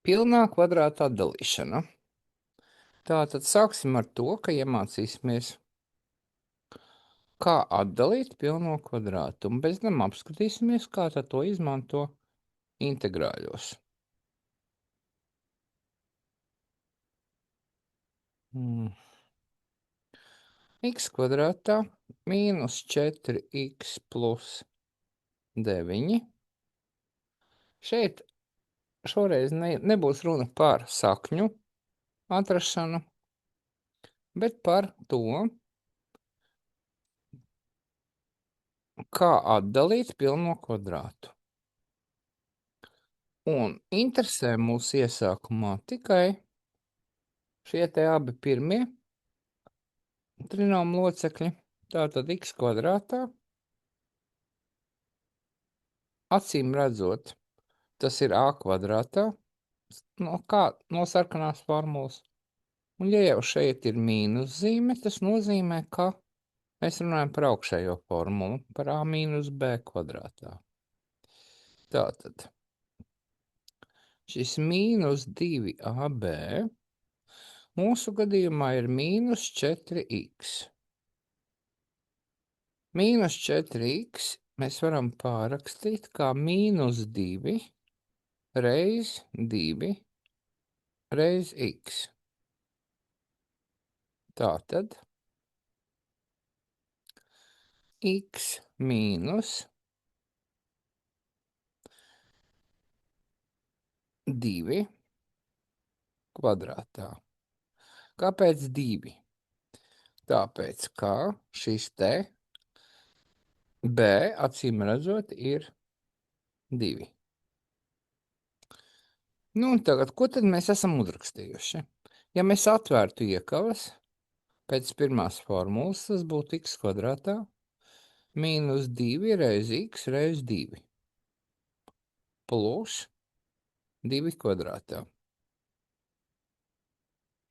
Pilnā kvadrāta atdalīšana. Tātad sāksim ar to, ka iemācīsimies, kā atdalīt pilno kvadrātu, un pēc tam apskatīsimies, kā tad to izmanto integrāļos. X kvadrātā mīnus 4x plus 9. Šeit šoreiz nebūs runa par sakņu atrašanu, bet par to, kā atdalīt pilno kvadrātu. Un interesē mūs iesākumā tikai šie te abi pirmie trinomu locekļi, tātad x kvadrātā. Acīm redzot, tas ir a kvadrātā, no sarkanās formulas. Un ja jau šeit ir mīnus zīme, tas nozīmē, ka mēs runājam par augšējo formulu, par a mīnus b kvadrātā. Tātad šis mīnus 2ab mūsu gadījumā ir mīnus 4x. Mīnus 4x mēs varam pārrakstīt kā mīnus 2 reiz 2 reiz x. Tātad x mīnus 2 kvadrātā. Kāpēc 2? Tāpēc, ka šis te b, acīm redzot, ir 2. Nu, un tagad, ko tad mēs esam uzrakstījuši? Ja mēs atvērtu iekavas, pēc pirmās formulas, tas būtu x kvadrātā mīnus 2 reiz x reiz 2 plus 2 kvadrātā.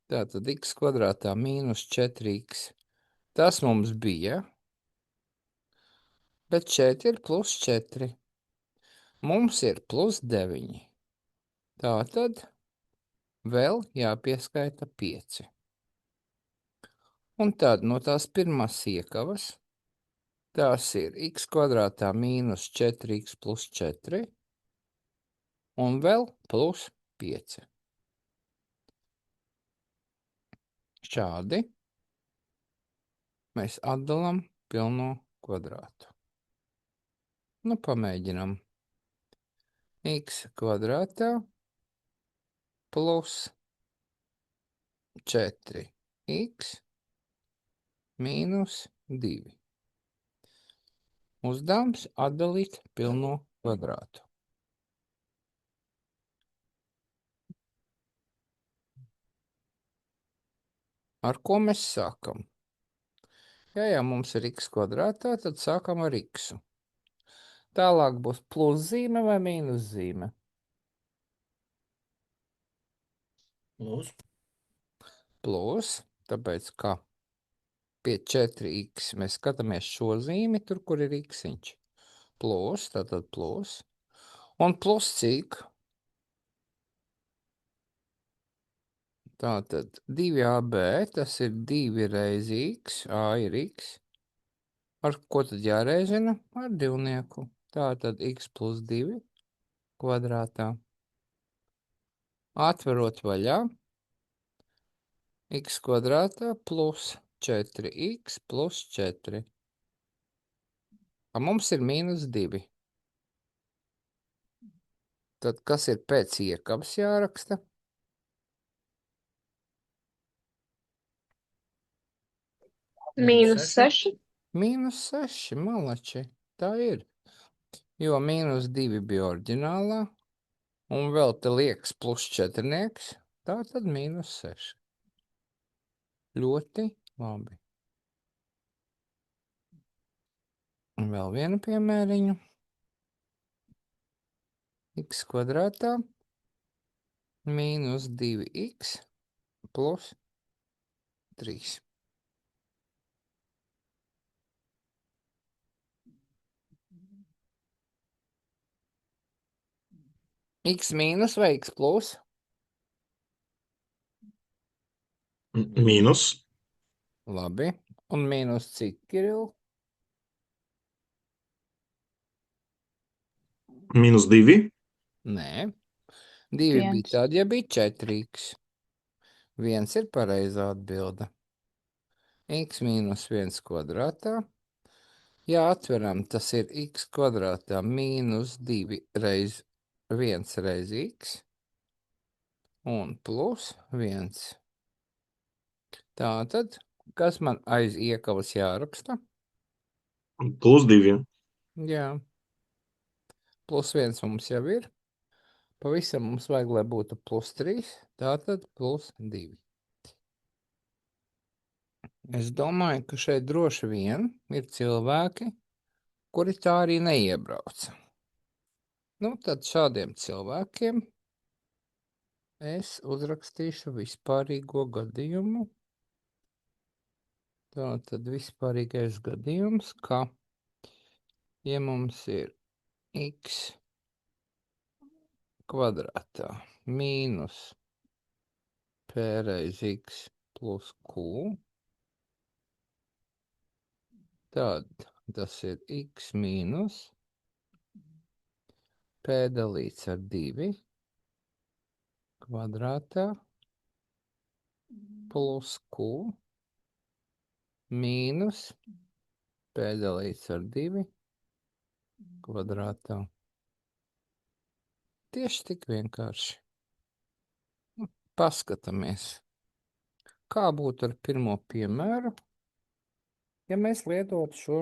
Tātad x kvadrātā mīnus 4x. Tas mums bija, bet šeit ir plus 4. Mums ir plus 9. Tātad vēl jāpieskaita 5. Un tad no tās pirmās iekavas, tās ir x kvadrātā mīnus 4x plus 4 un vēl plus 5. Šādi mēs atdalam pilno kvadrātu. Nu, pamēģinam. X kvadrātā plus 4x mīnus 2. Uzdevums atdalīt pilno kvadrātu. Ar ko mēs sākam? Ja mums ir x kvadrātā, tad sākam ar x. Tālāk būs plus zīme vai mīnus zīme? Plus. Plus, tāpēc, ka pie 4x mēs skatāmies šo zīmi, tur, kur ir x-iņš. Plus, tātad plus. Un plus cik? Tātad 2ab, tas ir 2 reiz x, a ir x. Ar ko tad jārēķina? Ar divnieku. Tātad x plus 2 kvadrātā. Atverot vaļā, x kvadrātā plus 4x plus 4. A mums ir mīnus 2. Tad kas ir pēc iekabas jāraksta? Mīnus 6. Mīnus 6, malači. Tā ir. Jo mīnus 2 bija oriģinālā, un vēl te liekas plus 4, tā tad mīnus 6. Ļoti labi. Un vēl vienu piemēriņu. X kvadrātā mīnus 2x plus 3. X mīnus vai x plus? Mīnus. Labi. Un mīnus cik, Kiril? -2. Nē. 2 bija Viens. tad, ja bija 4x. 1 ir pareizā atbilde. X mīnus 1 kvadrātā. Ja atveram, tas ir x kvadrātā mīnus 2 reiz 1 reiz x un plus 1. Tātad, kas man aiz iekavas jāraksta? +2. Jā, plus 1 mums jau ir. Pavisam mums vajag, lai būtu plus 3, tātad plus 2. Es domāju, ka šeit droši vien ir cilvēki, kuri tā arī neiebrauca. Nu, tad šādiem cilvēkiem es uzrakstīšu vispārīgo gadījumu. Tātad vispārīgais gadījums, ka, ja mums ir x kvadrātā mīnus p reiz x plus q, tad tas ir x mīnus p dalīts ar 2 kvadrātā plus q mīnus p dalīts ar 2 kvadrātā. Tieši tik vienkārši. Paskatāmies, kā būtu ar pirmo piemēru, ja mēs lietotu šo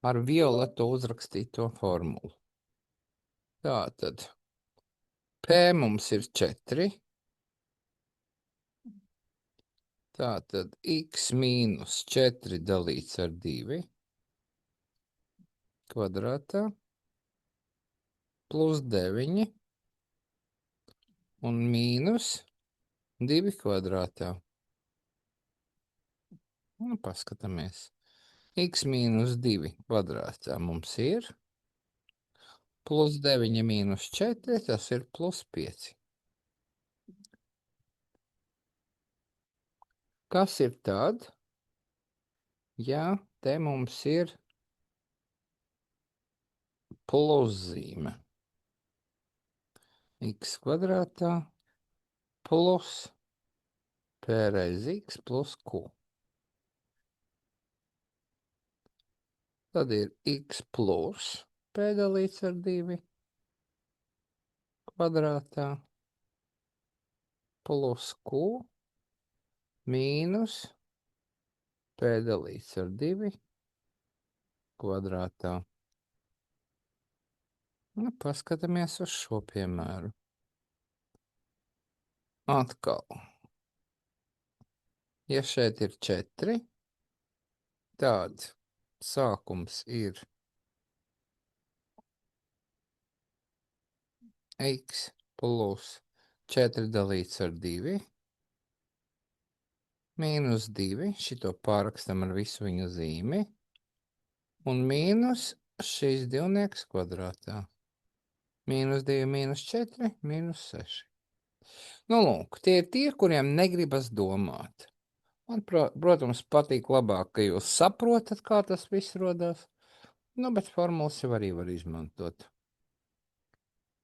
ar violetu uzrakstīto formulu. Tātad p mums ir 4. Tātad x mīnus 4 dalīts ar 2 kvadrātā plus 9 un mīnus 2 kvadrātā. Nu, paskatāmies. X mīnus 2 kvadrātā mums ir plus 9 mīnus 4, tas ir plus 5. Kas ir tad, ja te mums ir pluszīme? X kvadrātā plus p reiz x plus q. Tad ir x plus p dalīts ar 2 kvadrātā plus q mīnus p dalīts ar 2 kvadrātā. Nu, paskatāmies uz šo piemēru. Atkal. Ja šeit ir 4, tad sākums ir x plus 4 dalīts ar 2 mīnus 2, šito pārrakstam ar visu viņa zīmi, un mīnus šīs divnieks kvadrātā. Mīnus 2, mīnus 4, mīnus 6. Nu, lūk, tie ir tie, kuriem negribas domāt. Man, protams, patīk labāk, ka jūs saprotat, kā tas viss rodās, nu, bet formulas jau arī var izmantot.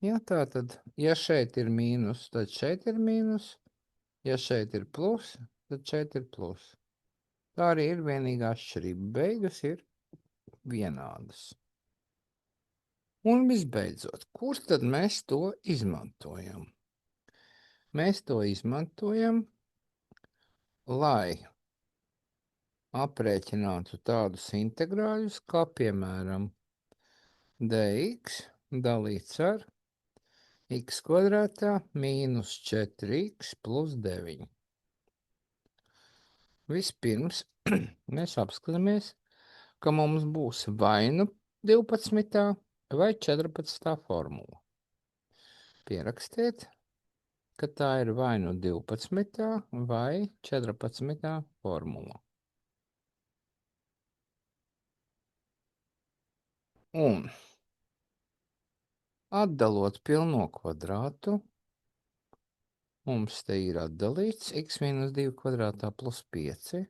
Ja tā tad, ja šeit ir mīnus, tad šeit ir mīnus, ja šeit ir plus, tad šeit ir plus. Tā arī ir vienīgā atšķirība. Beigas ir vienādas. Un visbeidzot, kur tad mēs to izmantojam? Mēs to izmantojam, lai aprēķinātu tādus integrāļus, kā piemēram dx dalīts ar x kvadrātā mīnus 4x plus 9. Vispirms mēs apskatāmies, ka mums būs vai nu 12. vai 14. formula. Pierakstiet, ka tā ir vai nu 12. vai 14. formula. Un atdalot pilno kvadrātu, Mums te ir atdalīts x mīnus 2 kvadrātā plus 5.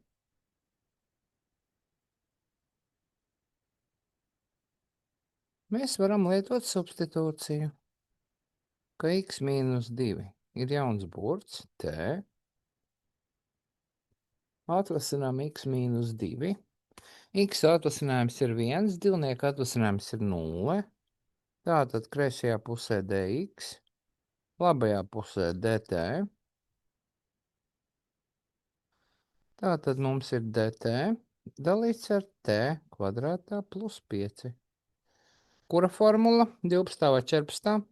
Mēs varam lietot substitūciju, ka x mīnus 2 ir jauns burts t. Atvasinām x mīnus 2. X atvasinājums ir 1, divnieka atvasinājums ir 0. Tātad kreisajā pusē dx, labajā pusē dt. Tātad mums ir dt dalīts ar t kvadrātā plus 5. Kura formula? 12 vai 14?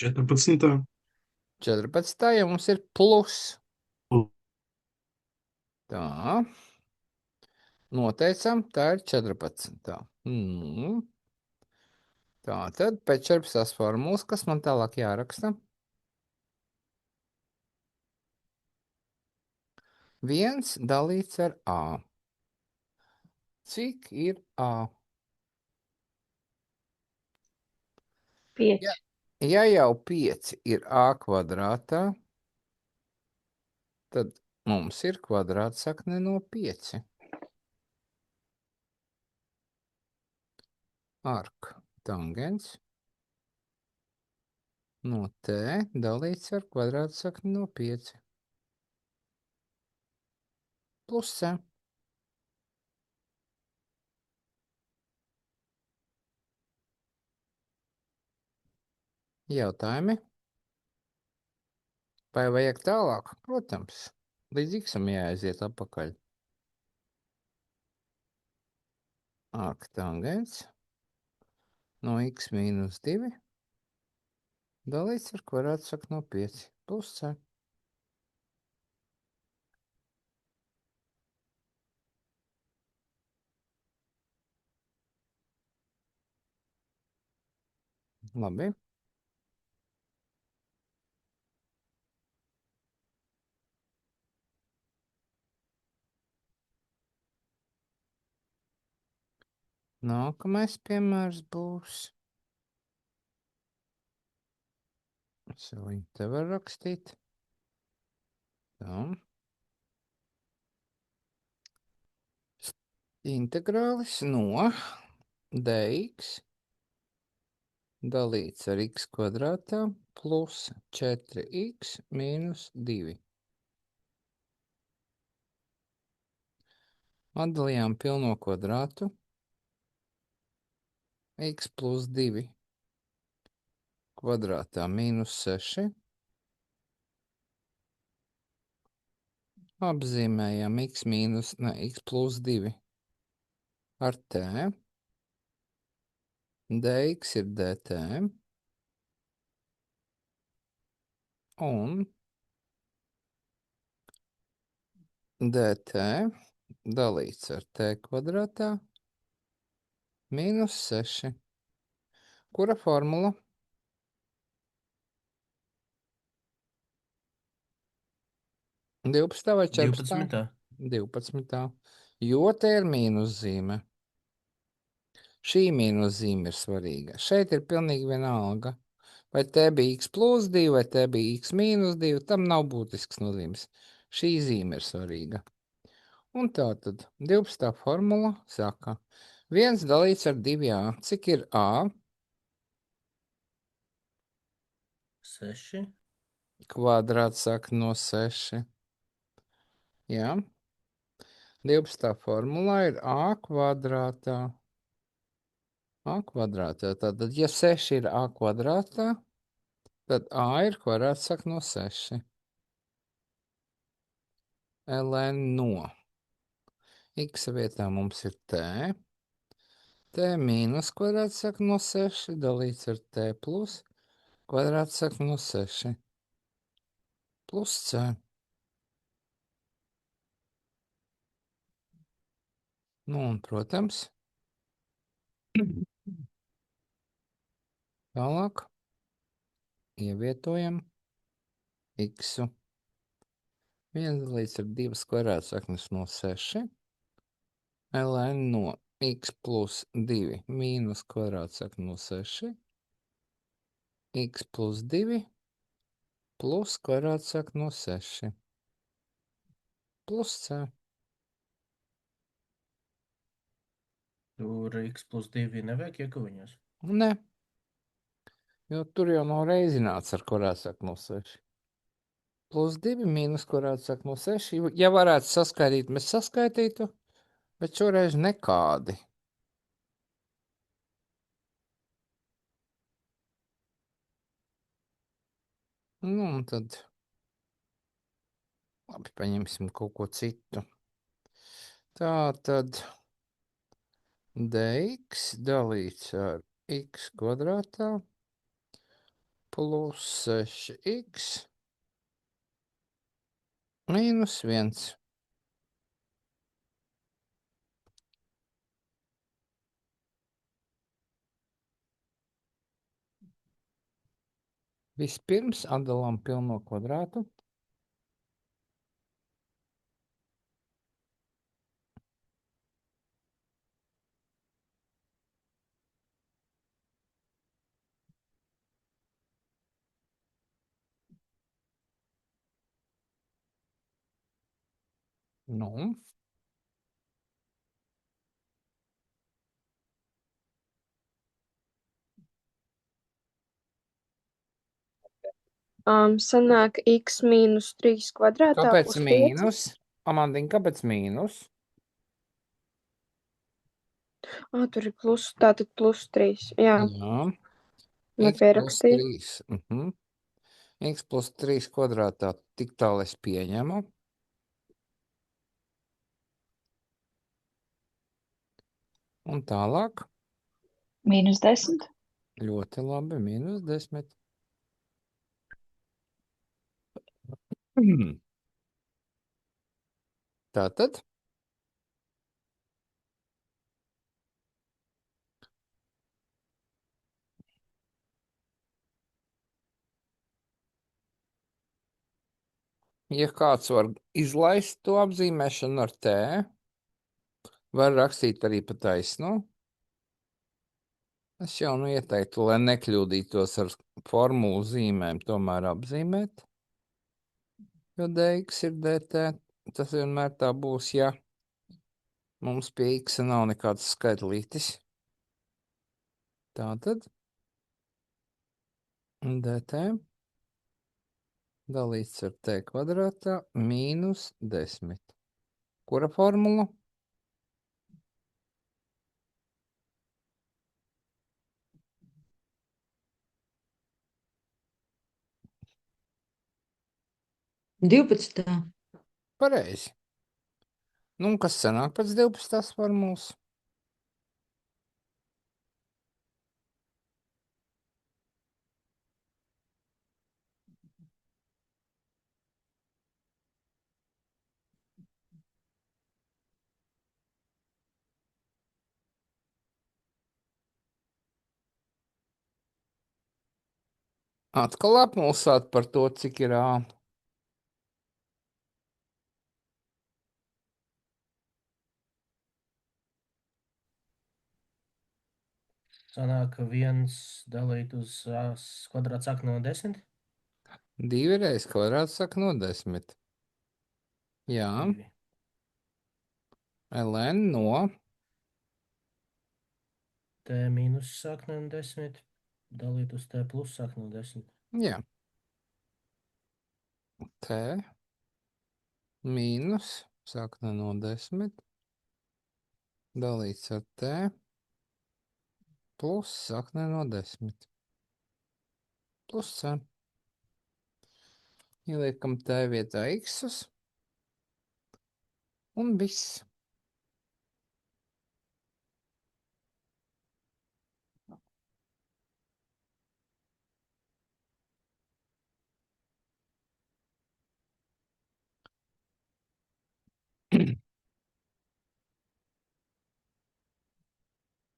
14. 14. Ja mums ir plus. Tā. Noteicam, tā ir 14. Tā tad pēc 14. formulas, kas man tālāk jāraksta? 1 dalīts ar a. Cik ir a? 5. Ja jau 5 ir a kvadrātā, tad mums ir kvadrātsakne no 5. Ark tangens no t dalīts ar kvadrātsakni no 5. Plus c. Jautājumi? Vai vajag tālāk? Protams, līdz x-am jāaiziet atpakaļ. Ark tangens no x mīnus 2 dalīts ar kvadrātsakni no 5 plus c. Labi. Nākamais piemērs būs. Es viņu te varu rakstīt. Tā. Integrālis no dx dalīts ar x kvadrātā plus 4x mīnus 2. Atdalījām pilno kvadrātu. X plus 2 kvadrātā mīnus 6. Apzīmējām x mīnus, ne, x plus 2 ar t. Dx ir dt. Un dt dalīts ar t kvadrātā mīnus 6. Kura formula? 12 vai 14? 12. 12. Jo te ir mīnuszīme. Šī mīnuszīme ir svarīga. Šeit ir pilnīgi vienalga. Vai te bija x plus 2, vai te bija x mīnus 2, tam nav būtisks nozīmes. Šī zīme ir svarīga. Un tā tad 12. formula saka, 1 dalīts ar 2a. Cik ir a? 6. Kvadrāts saka no 6. Jā. 12. formulā ir a kvadrātā. A kvadrātā. Tātad, ja 6 ir a kvadrātā, tad a ir kvadrāts saka no 6. Ln no x vietā mums ir t. T mīnus kvadrāts saka no 6 dalīts ar t plus kvadrāts saka no 6 plus c. Nu, un, protams, tālāk ievietojam x. 1 dalīts ar 2 kvadrātsaknes no 6. Ln no x plus 2 mīnus kvadrātsakne no 6, x plus 2 plus kvadrātsakne no 6, plus c. Tur x plus 2 nevajag iekuviņos. Ne, jo tur jau nav reizināts ar kvadrātsakne no 6. Plus 2 mīnus kvadrātsakne no 6. Ja varētu saskaitīt, mēs saskaitītu, bet šoreiz nekādi. Nu, un tad labi, paņemsim kaut ko citu. Tā tad dx dalīts ar x kvadrātā plus 6x mīnus 1. Vispirms atdalām pilno kvadrātu. Nu, Sanāk x mīnus 3 kvadrātā kāpēc plus 5. mīnus? Amandiņ, kāpēc mīnus? Tur ir plus, tātad plus 3. Jā, Jā, x plus nepierakstīju. 3. X plus 3 kvadrātā tik tālu es pieņemu. Un tālāk Mīnus 10. ļoti labi, mīnus 10. Tātad ja kāds var izlaist to apzīmēšanu ar T, var rakstīt arī pa taisno. Es jau ieteiktu, lai nekļūdītos ar formulu zīmēm, tomēr apzīmēt. Jo dx ir dt, tas vienmēr tā būs, ja mums pie x nav nekāds skaitlītis. Tātad dt dalīts ar t kvadrātā mīnus 10. Kura formula? Divpadsmitā. Pareizi. Nu, un kas sanāk pēc 12. formulas? Atkal apmulsāt par to, cik ir ā. Sanāk 1 dalīt uz kvadrātsakni no 10. 2 reiz kvadrāts saka no 10. Jā, 2. ln no T mīnus sakne no 10. Dalīt uz T plus sakne no 10. jā. T mīnus sakne no 10 dalīts ar T plus sakne no 10. Plus C. Ieliekam T vietā xus un viss.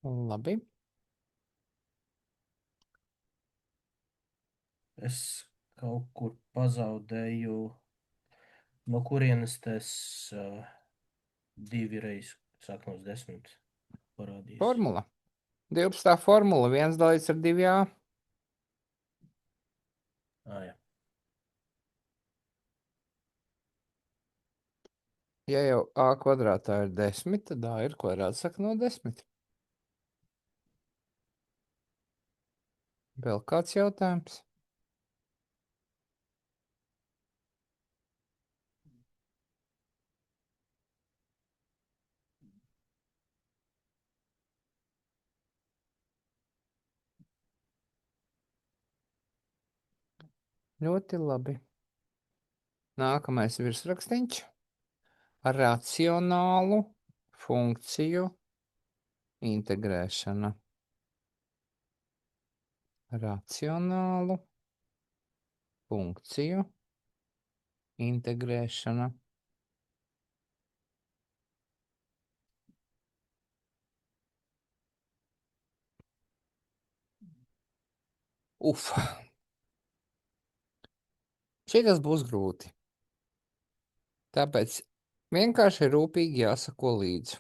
Labi. Es kaut kur pazaudēju, no kurienes tas 2 reiz sakne uz 10. parādījis. Formula. 12. formula 1 dalīts ar 2a. Jā. Ja jau a kvadrātā ir 10, tad a ir kvadrātsaka no 10. Vēl kāds jautājums? Ļoti labi. Nākamais virsrakstīņš. Racionālu funkciju integrēšana. Racionālu funkciju integrēšana. Uf. Šitas būs grūti. Tāpēc vienkārši rūpīgi jāsako līdzi.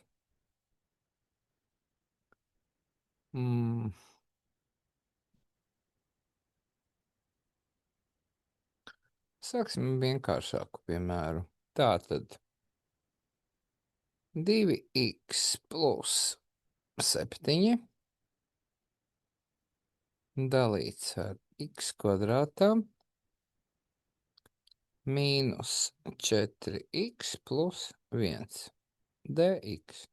Sāksim vienkāršāku piemēru. Tātad 2x plus 7 dalīts ar x kvadrātā mīnus 4x plus 1 dx.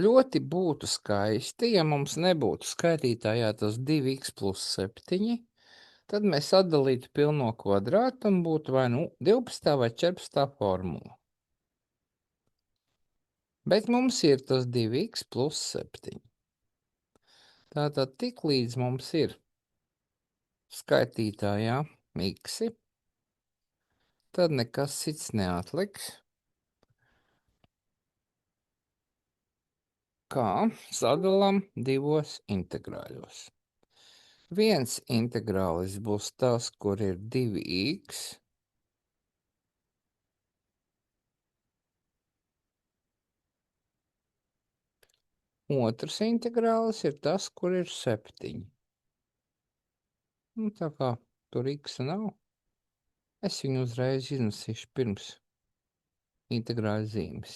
Ļoti būtu skaisti, ja mums nebūtu skaitītājā tas 2x plus 7, tad mēs atdalītu pilno kvadrātu un būtu vai nu 12. vai 14. formula. Bet mums ir tas 2x plus 7. Tātad tik līdz mums ir skaitītājā x, tad nekas cits neatliks. Kā sadalām divos integrāļos. Viens integrālis būs tas, kur ir 2x. Otrs integrālis ir tas, kur ir 7. Nu, tā kā tur x nav, es viņu uzreiz iznesīšu pirms integrāļa zīmes.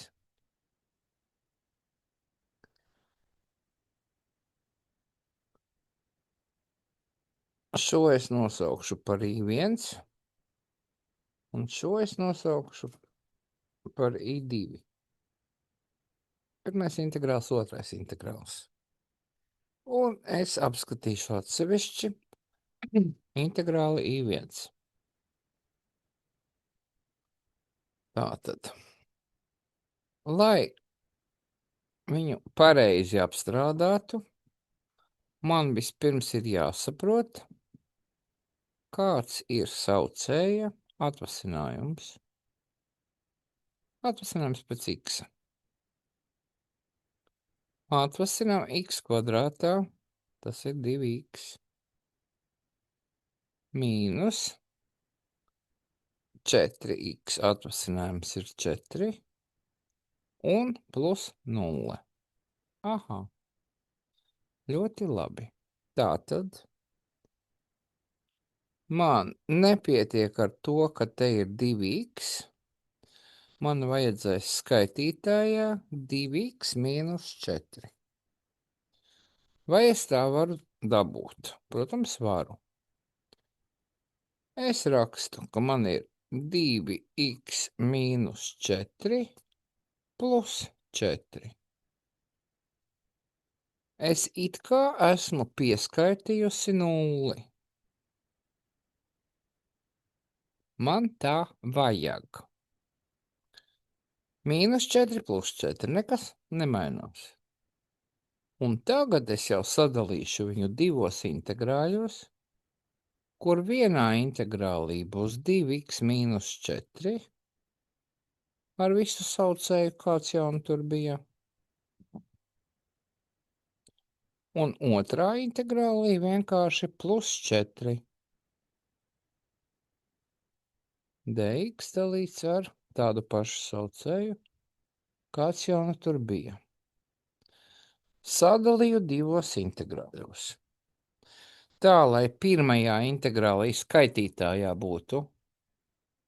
Šo es nosaukšu par I1, un šo es nosaukšu par I2. Pirmais integrāls, otrais integrāls. Un es apskatīšu atsevišķi integrāli I1. Tātad, lai viņu pareizi apstrādātu, man vispirms ir jāsaprot, kāds ir saucēja atvasinājums. Atvasinājums pēc x. Atvasinām x kvadrātā, tas ir 2x. Mīnus 4x atvasinājums ir 4. Un plus 0. Aha. Ļoti labi. Tātad man nepietiek ar to, ka te ir 2x. Man vajadzēs skaitītājā 2x mīnus 4. Vai es tā varu dabūt? Protams, varu. Es rakstu, ka man ir 2x mīnus 4 plus 4. Es it kā esmu pieskaitījusi 0. Man tā vajag. Mīnus 4 plus 4 nekas nemainās. Un tagad es jau sadalīšu viņu divos integrāļos, kur vienā integrālī būs 2x mīnus 4 ar visu saucēju, kāds jau tur bija. Un otrā integrālī vienkārši plus 4. Dx dalīts ar tādu pašu saucēju, kāds jau nu tur bija. Sadalīju divos integrāļos. Tā, lai pirmajā integrāla izskaitītājā būtu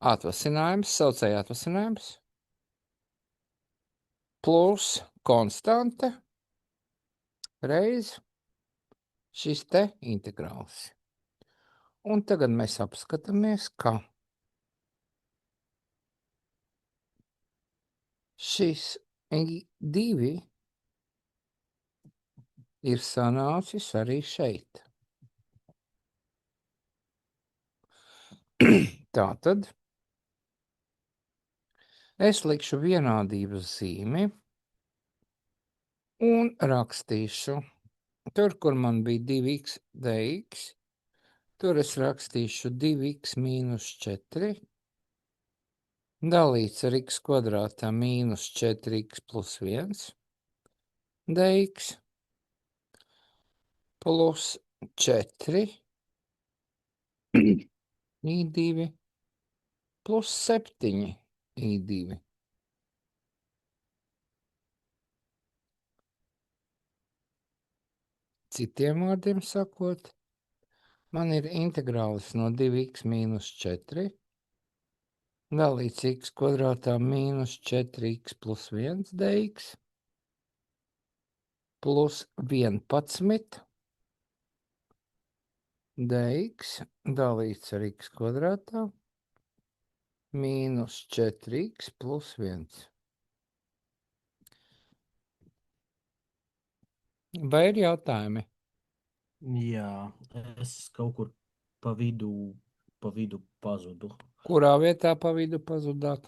atvasinājums, saucēja atvasinājums, plus konstante reiz šis te integrāls. Un tagad mēs apskatāmies, ka šis divi ir sanācis arī šeit. Tātad es likšu vienādības zīmi un rakstīšu tur, kur man bija 2x dx, tur es rakstīšu 2x mīnus 4 dalīts ar x kvadrātā mīnus 4x plus 1 dx plus 4 i2 plus 7 i2. Citiem vārdiem sakot, man ir integrālis no 2x mīnus 4 dalīts x kvadrātā mīnus 4x plus 1 dx plus 11 dx dalīts ar x kvadrātā mīnus 4x plus 1. Vai ir jautājumi? Jā, es kaut kur pa vidu pazudu. Kurā vietā pa vidu pazudāt?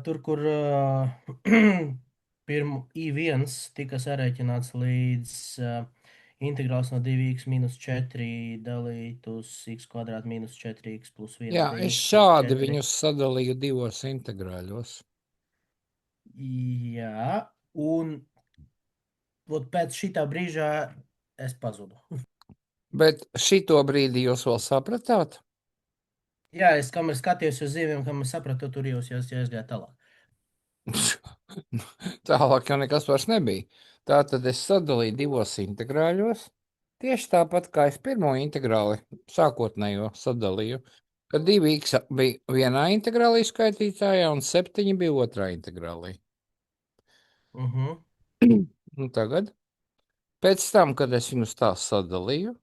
Tur, kur pirmu I1 tika sarēķināts līdz integrāls no 2x mīnus 4 dalīt uz x kvadrāt mīnus 4x plus 1 Jā, dx es plus šādi 4. viņus sadalīju divos integrāļos. Jā, un pēc šitā brīžā es pazudu. Bet šito brīdi jūs vēl sapratāt? Jā, kamēr skatījos uz zīmēm, kamēr sapratu, tur jūs aizgāja tālāk. Tālāk jau nekas vairs nebija. Tātad es sadalīju divos integrāļos, tieši tāpat kā es pirmo integrāli sākotnējo sadalīju, kad 2x bija vienā integrālī skaitītājā un 7 bija otrā integrālī. Un tagad, pēc tam, kad es viņus tā sadalīju,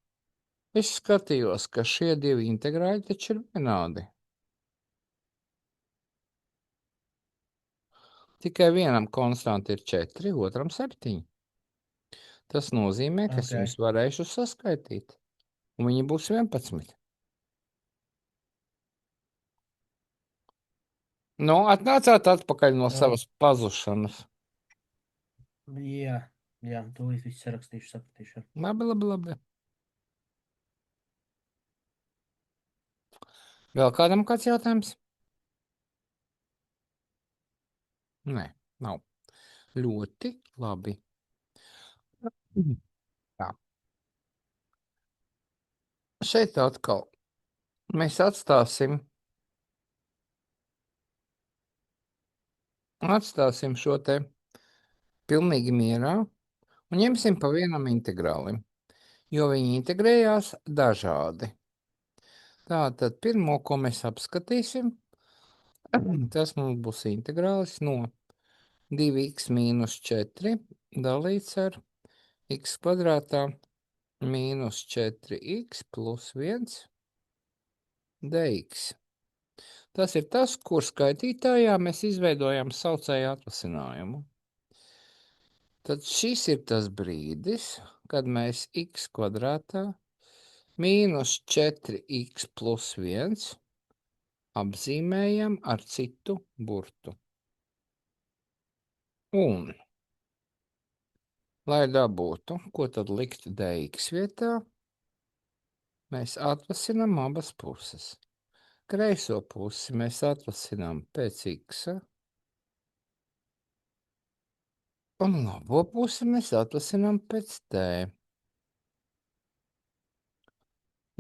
es skatījos, ka šie divi integrāļi taču ir vienādi. Tikai vienam konstanti ir 4, otram 7. Tas nozīmē, ka es viņus varēšu saskaitīt, un viņi būs 11. Nu, atnācāt atpakaļ no savas pazušanas. Jā, tūlīt viss sarakstīšu, sapratīšu. Labi. Vēl kādam kāds jautājums? Nē, nav. Ļoti labi. Tā. Šeit atkal mēs atstāsim šo te pilnīgi mierā un ņemsim pa vienam integrālim, jo viņi integrējās dažādi. Tātad pirmo, ko mēs apskatīsim, tas mums būs integrālis no 2x mīnus 4 dalīts ar x kvadrātā mīnus 4x plus 1 dx. Tas ir tas, kur skaitītājā mēs izveidojam saucēju atvasinājumu. Tad šis ir tas brīdis, kad mēs x kvadrātā mīnus 4x plus 1 apzīmējam ar citu burtu. Un, lai dabūtu, ko tad likt dx vietā, mēs atvasinām abas puses. Kreiso pusi mēs atvasinām pēc x, un labo pusi mēs atvasinām pēc t.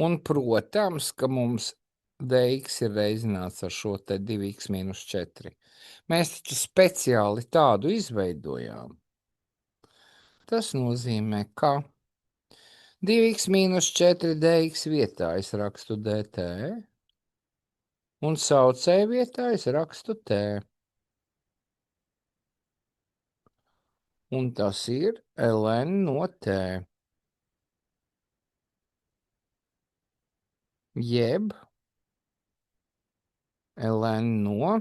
Un, protams, ka mums dx ir reizināts ar šo te 2x mīnus 4. Mēs taču speciāli tādu izveidojām. Tas nozīmē, ka 2x mīnus 4 dx vietā es rakstu dt, un saucēju vietā es rakstu t. Un tas ir ln no t. Jeb ln no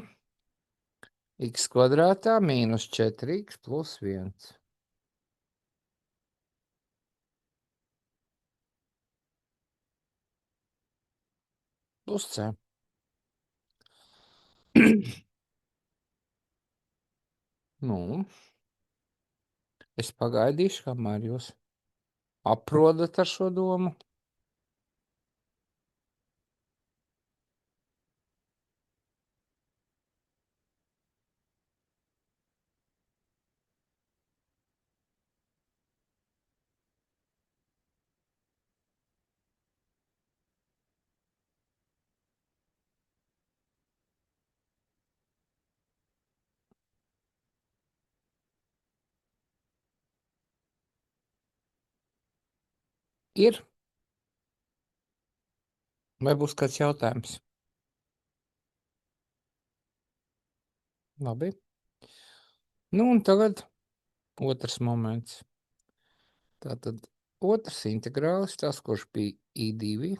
x kvadrātā mīnus 4x plus 1. Plus c. Nu, es pagaidīšu, kamēr jūs aprodat ar šo domu. Ir? Vai būs kāds jautājums? Labi. Nu, un tagad otrs moments. Tātad otrs integrālis, tas, kurš bija I2.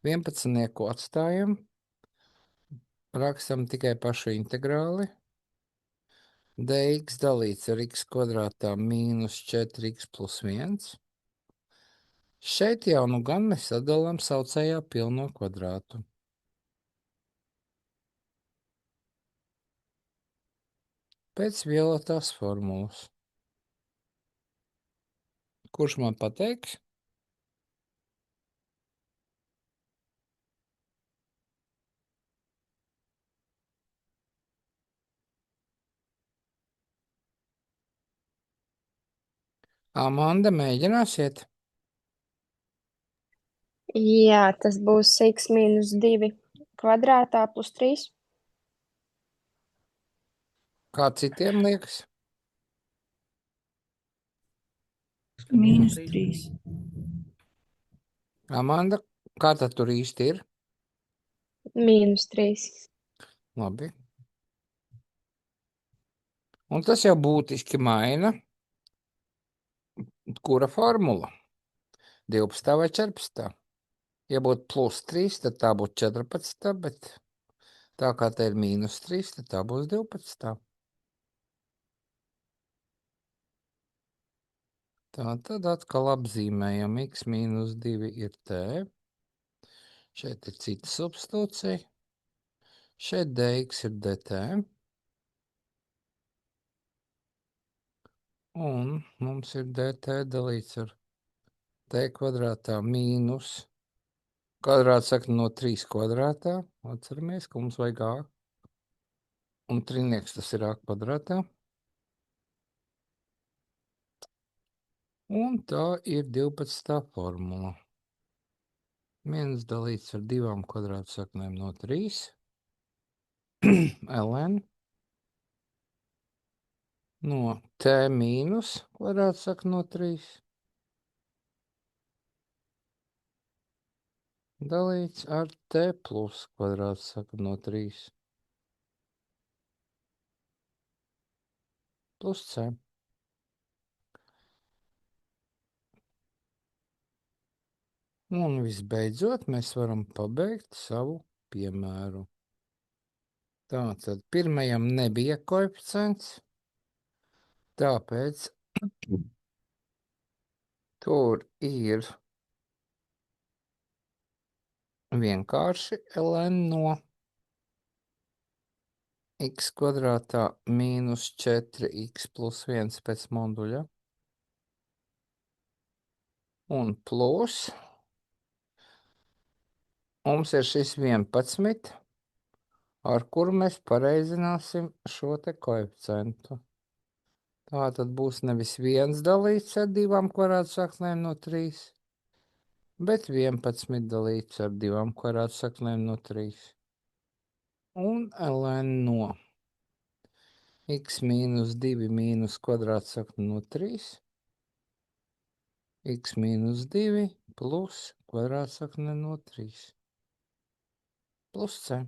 11 atstājam. Rakstam tikai pašu integrāli. Dx dalīts ar x kvadrātā mīnus 4x plus 1. Šeit jau nu gan mēs sadalām saucējā pilno kvadrātu. Pēc violetās formulas. Kurš man pateiks? Amanda, mēģināsiet? Jā, tas būs x mīnus 2 kvadrātā plus 3. Kā citiem liekas? Mīnus 3. Amanda, kā tad tur īsti ir? Mīnus 3. Labi. Un tas jau būtiski maina. Kura formula? 12 vai 14? Ja būtu plus 3, tad tā būtu 14, bet tā kā te ir mīnus 3, tad tā būs 12. Tā tad atkal apzīmējam x mīnus 2 ir t. Šeit ir cita substitūcija. Šeit dx ir dt. Un mums ir dt dalīts ar t kvadrātā mīnus. Kvadrāts saka no 3 kvadrātā. Atceramies, ka mums vajag a. Un trinieks tas ir a kvadrātā. Un tā ir 12. formula. 1 dalīts ar 2 kvadrātsaknēm no 3. ln no t mīnus kvadrātsakne no 3. Dalīts ar t plus kvadrātsakne no 3. Plus c. Un visbeidzot mēs varam pabeigt savu piemēru. Tātad pirmajam nebija koeficients, tāpēc tur ir vienkārši ln no x kvadrātā mīnus 4x plus 1 pēc moduļa. Un plus mums ir šis 11, ar kuru mēs pareizināsim šo te koeficientu. Tā tad būs nevis 1 dalīts ar 2 kvadrātsaknēm no 3, bet 11 dalīts ar 2 kvadrātsaknēm no 3. Un ln no x mīnus 2 mīnus kvadrātsakne no 3, x mīnus 2 plus kvadrātsakne no 3 plus c.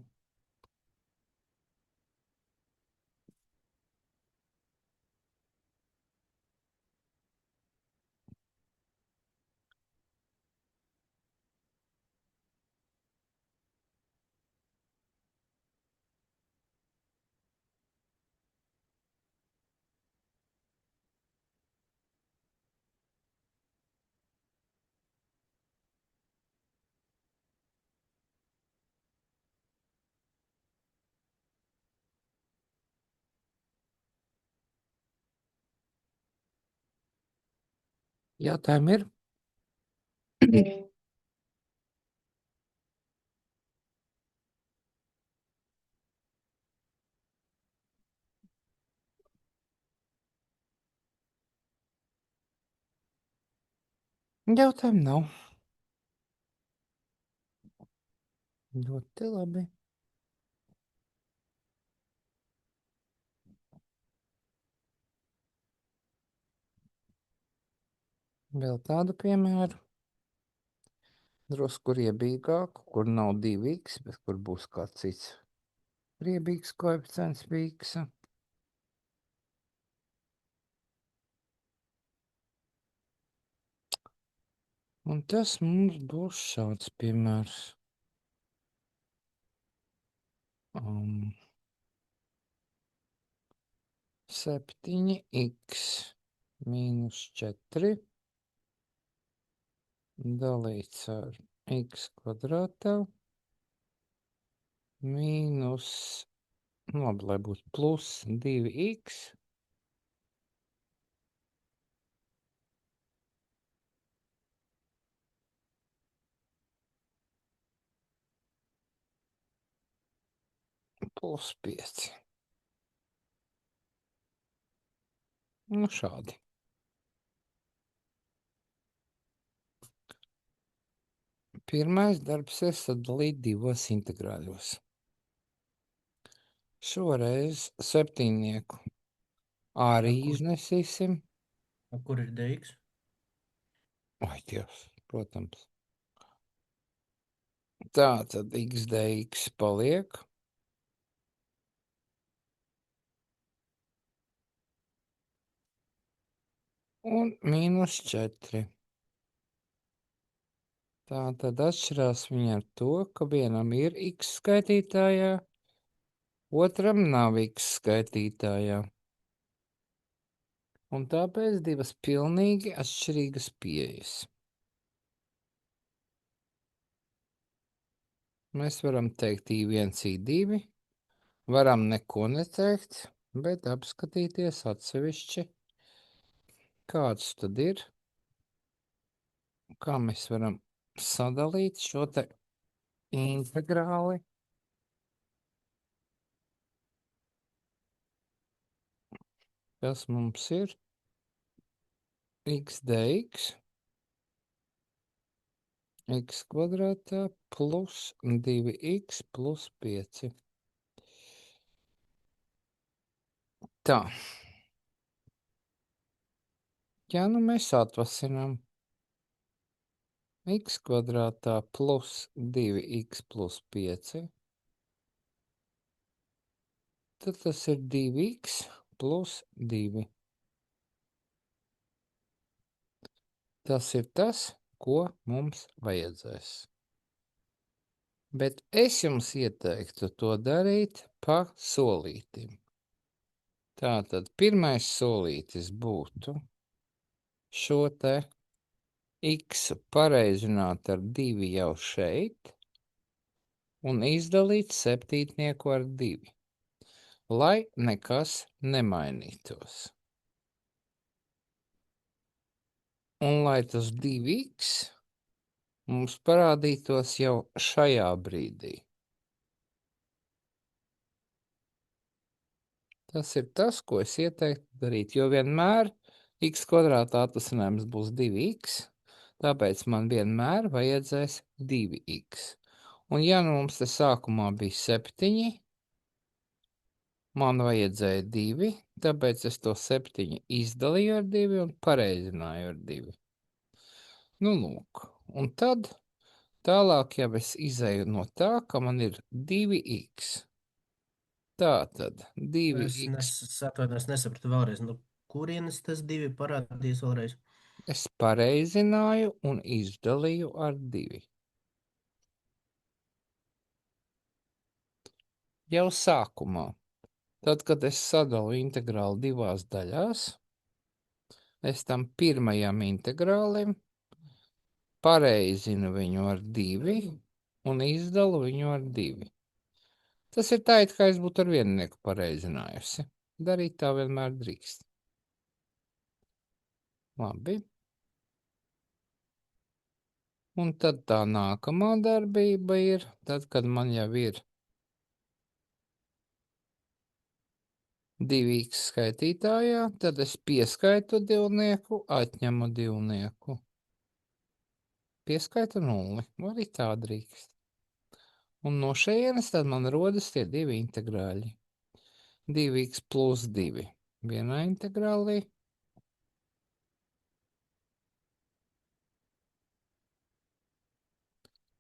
Jautājumi ir? Jautājumu nav. Ļoti labi. Vēl tādu piemēru. Drusku riebīgāku, kur nav 2x, bet kur būs kāds cits riebīgs koeficients x. Un tas mums būs šāds piemērs. 7x mīnus 4 dalīts ar x kvadrātā mīnus, labi, lai būtu plus 2x plus 5. Nu šādi. Pirmais darbs ir sadalīt divos integrāļos. Šoreiz septiņnieku arī Kur? iznesīsim. Kur ir dx? Oi, Dievs, protams. Tā tad x dx paliek. Un mīnus 4. Tā tad atšķirās viņi ar to, ka vienam ir x skaitītājā, otram nav x skaitītājā. Un tāpēc divas pilnīgi atšķirīgas pieejas. Mēs varam teikt I1, I2, varam neko neteikt, bet apskatīties atsevišķi, kāds tad ir, kā mēs varam sadalīt šo te integrāli. Kas mums ir x dx, x kvadrātā plus 2x plus 5. Tā. Ja nu mēs atvasinām x kvadrātā plus 2x plus 5, tad tas ir 2x plus 2. Tas ir tas, ko mums vajadzēs. Bet es jums ieteiktu to darīt pa solītim. Tātad pirmais solītis būtu šo te x pareizināt ar 2 jau šeit un izdalīt septītnieku ar 2, lai nekas nemainītos. Un lai tas 2x mums parādītos jau šajā brīdī. Tas ir tas, ko es ieteiktu darīt, jo vienmēr x kvadrātā atvasinājums būs 2x, Tāpēc man vienmēr vajadzēs 2x. Un ja nu mums te sākumā bija 7, man vajadzēja 2, tāpēc es to 7 izdalīju ar 2 un pareizināju ar 2. Nu, lūk. Un tad tālāk jau es izēju no tā, ka man ir 2x. Tātad Es 2x. atvainojos, nesapratu vēlreiz. Nu, kurienes tas 2 parādīs vēlreiz? Es pareizināju un izdalīju ar 2. Jau sākumā. Tad, kad es sadalu integrālu divās daļās, es tam pirmajam integrālim pareizinu viņu ar 2 un izdalu viņu ar 2. Tas ir tā, it kā es būtu ar viennieku pareizinājusi. Darīt tā vienmēr drīkst. Labi. Un tad tā nākamā darbība ir, tad, kad man jau ir 2x skaitītājā, tad es pieskaitu divnieku, atņemu divnieku. Pieskaitu 0, vai arī tā drīkst. Un no šejienes tad man rodas tie divi integrāļi. 2x plus 2 vienā integrālī.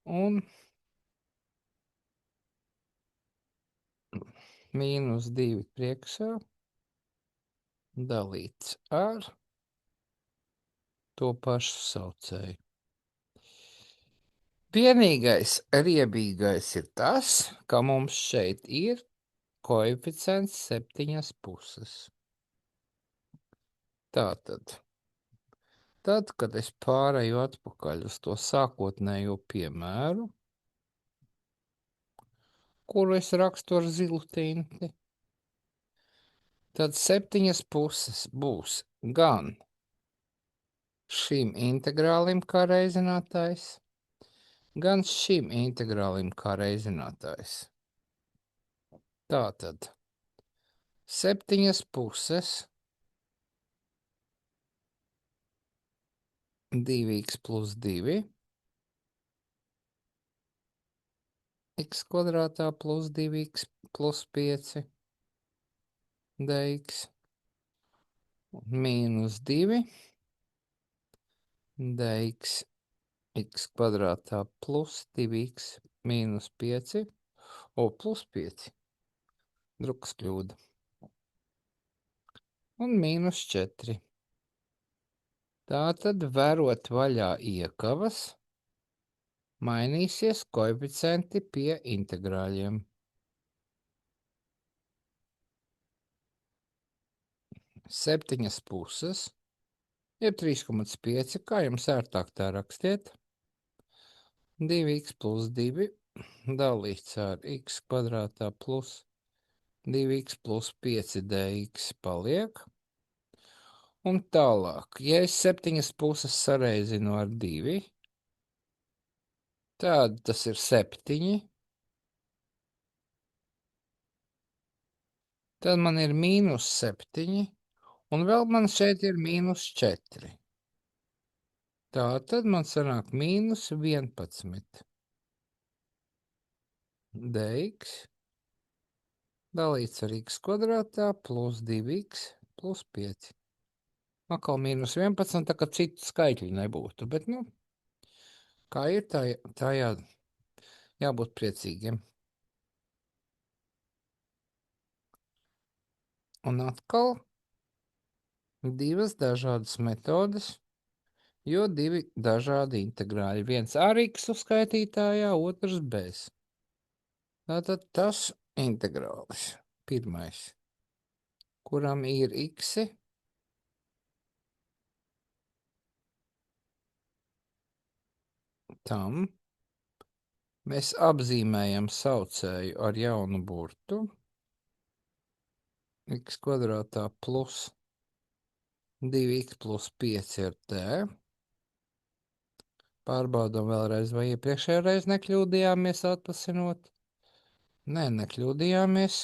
Un mīnus 2 priekšā dalīts ar to pašu saucēju. Vienīgais riebīgais ir tas, ka mums šeit ir koeficients 7 puses. Tātad, kad es pārēju atpakaļ uz to sākotnējo piemēru, kuru es rakstu ar zilu tinti, tad 7 puses būs gan šim integrālim kā reizinātājs, gan šim integrālim kā reizinātājs. Tātad 7 puses 2x plus 2 x kvadrātā plus 2x plus 5 dx mīnus 2 dx x kvadrātā plus 2x mīnus 5 plus 5. Drukas kļūda. Un mīnus 4. Tātad, verot vaļā iekavas, mainīsies koeficienti pie integrāļiem. 7 puses ir 3,5, kā jums ērtāk tā rakstiet. 2x plus 2 dalīts ar x kvadrātā plus 2x plus 5 dx paliek. Un tālāk, ja es 7 puses sareizinu ar 2, tad tas ir 7. Tad man ir mīnus 7, un vēl man šeit ir mīnus 4. Tā tad man sanāk mīnus 11 dx dalīts ar x kvadrātā plus 2x plus 5. Atkal mīnus 11, tā kā citu skaitļu nebūtu, bet, nu, kā ir, tā jābūt priecīgiem. Un atkal divas dažādas metodes, jo divi dažādi integrāļi. Viens ar x uzskaitītājā, otrs bez. Tātad tas integrālis pirmais, kuram ir x, tam mēs apzīmējam saucēju ar jaunu burtu. X kvadrātā plus 2x plus 5 ir t. Pārbaudam vēlreiz, vai iepriekšējā reiz nekļūdījāmies atpasinot. Nē, nekļūdījāmies.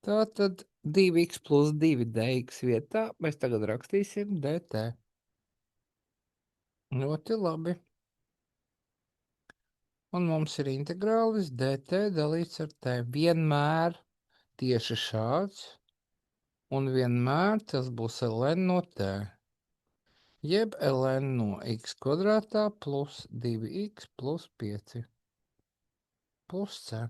Tātad 2x plus 2 dx vietā mēs tagad rakstīsim dt. Ļoti labi. Un mums ir integrālis dt dalīts ar t. Vienmēr tieši šāds, un vienmēr tas būs ln no t. Jeb ln no x kvadrātā plus 2x plus 5 plus c.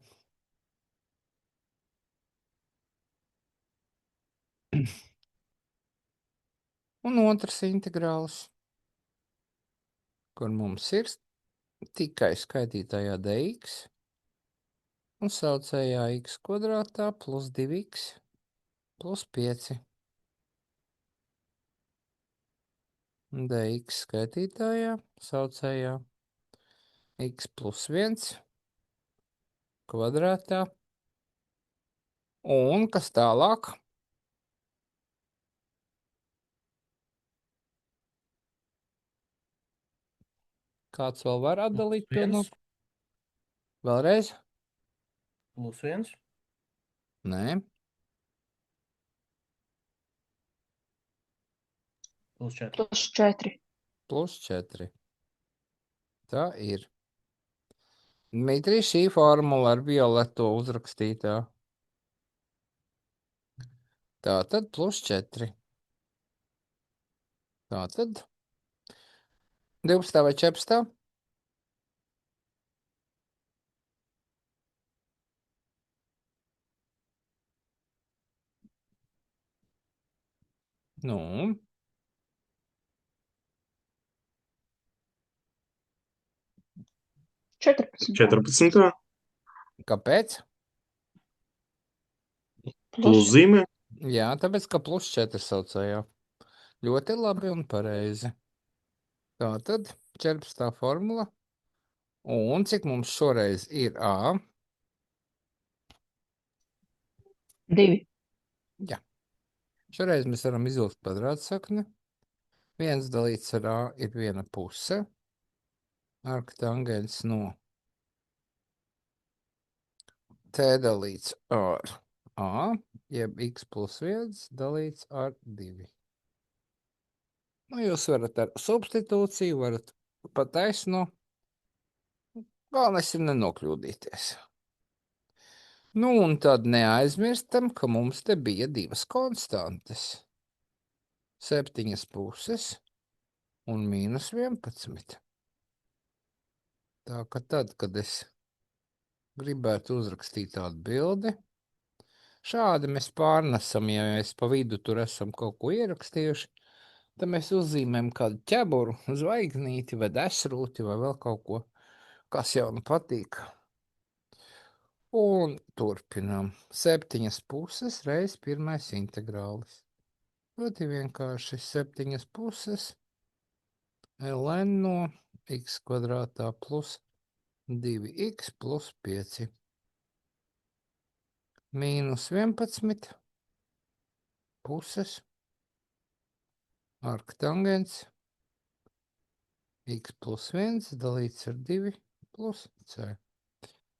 Un otrs integrālis, kur mums ir tikai skaitītājā dx un saucējā x kvadrātā plus 2x plus 5. Dx skaitītājā saucējā x plus 1 kvadrātā. Un kas tālāk? Kāds vēl var atdalīt to no? 1 Vēlreiz? plus 1. Nē. Plus 4. Plus 4. Plus 4. Tā ir. Dmitri, šī formula ar violeto uzrakstītā. Tātad plus 4. Tātad 12 vai 14? Nu, 14. 14. kāpēc? Plus zīmē. Jā, tāpēc, ka plus 4 saucējā. Ļoti labi un pareizi. Tātad 14. formula. Un cik mums šoreiz ir A? 2. Jā. Šoreiz mēs varam izvilkt kvadrātsakni. 1 dalīts ar A ir viena puse. Arktangents no T dalīts ar A, jeb x plus 1 dalīts ar 2. Nu, jūs varat ar substitūciju, varat pa taisno. Galvenais ir nenokļūdīties. Nu, un tad neaizmirstam, ka mums te bija divas konstantes. 7 puses un mīnus 11. Tā ka tad, kad es gribētu uzrakstīt tādu bildi, šādi mēs pārnesam, ja mēs pa vidu tur esam kaut ko ierakstījuši, tad mēs uzzīmēm kādu ķeburu, zvaigznīti vai desrūti vai vēl kaut ko, kas jau nu patīk. Un turpinām. 7 puses reiz pirmais integrālis. Ļoti vienkārši 7 puses ln no x kvadrātā plus 2x plus 5. Mīnus 11 puses arktangents x plus 1 dalīts ar 2 plus c.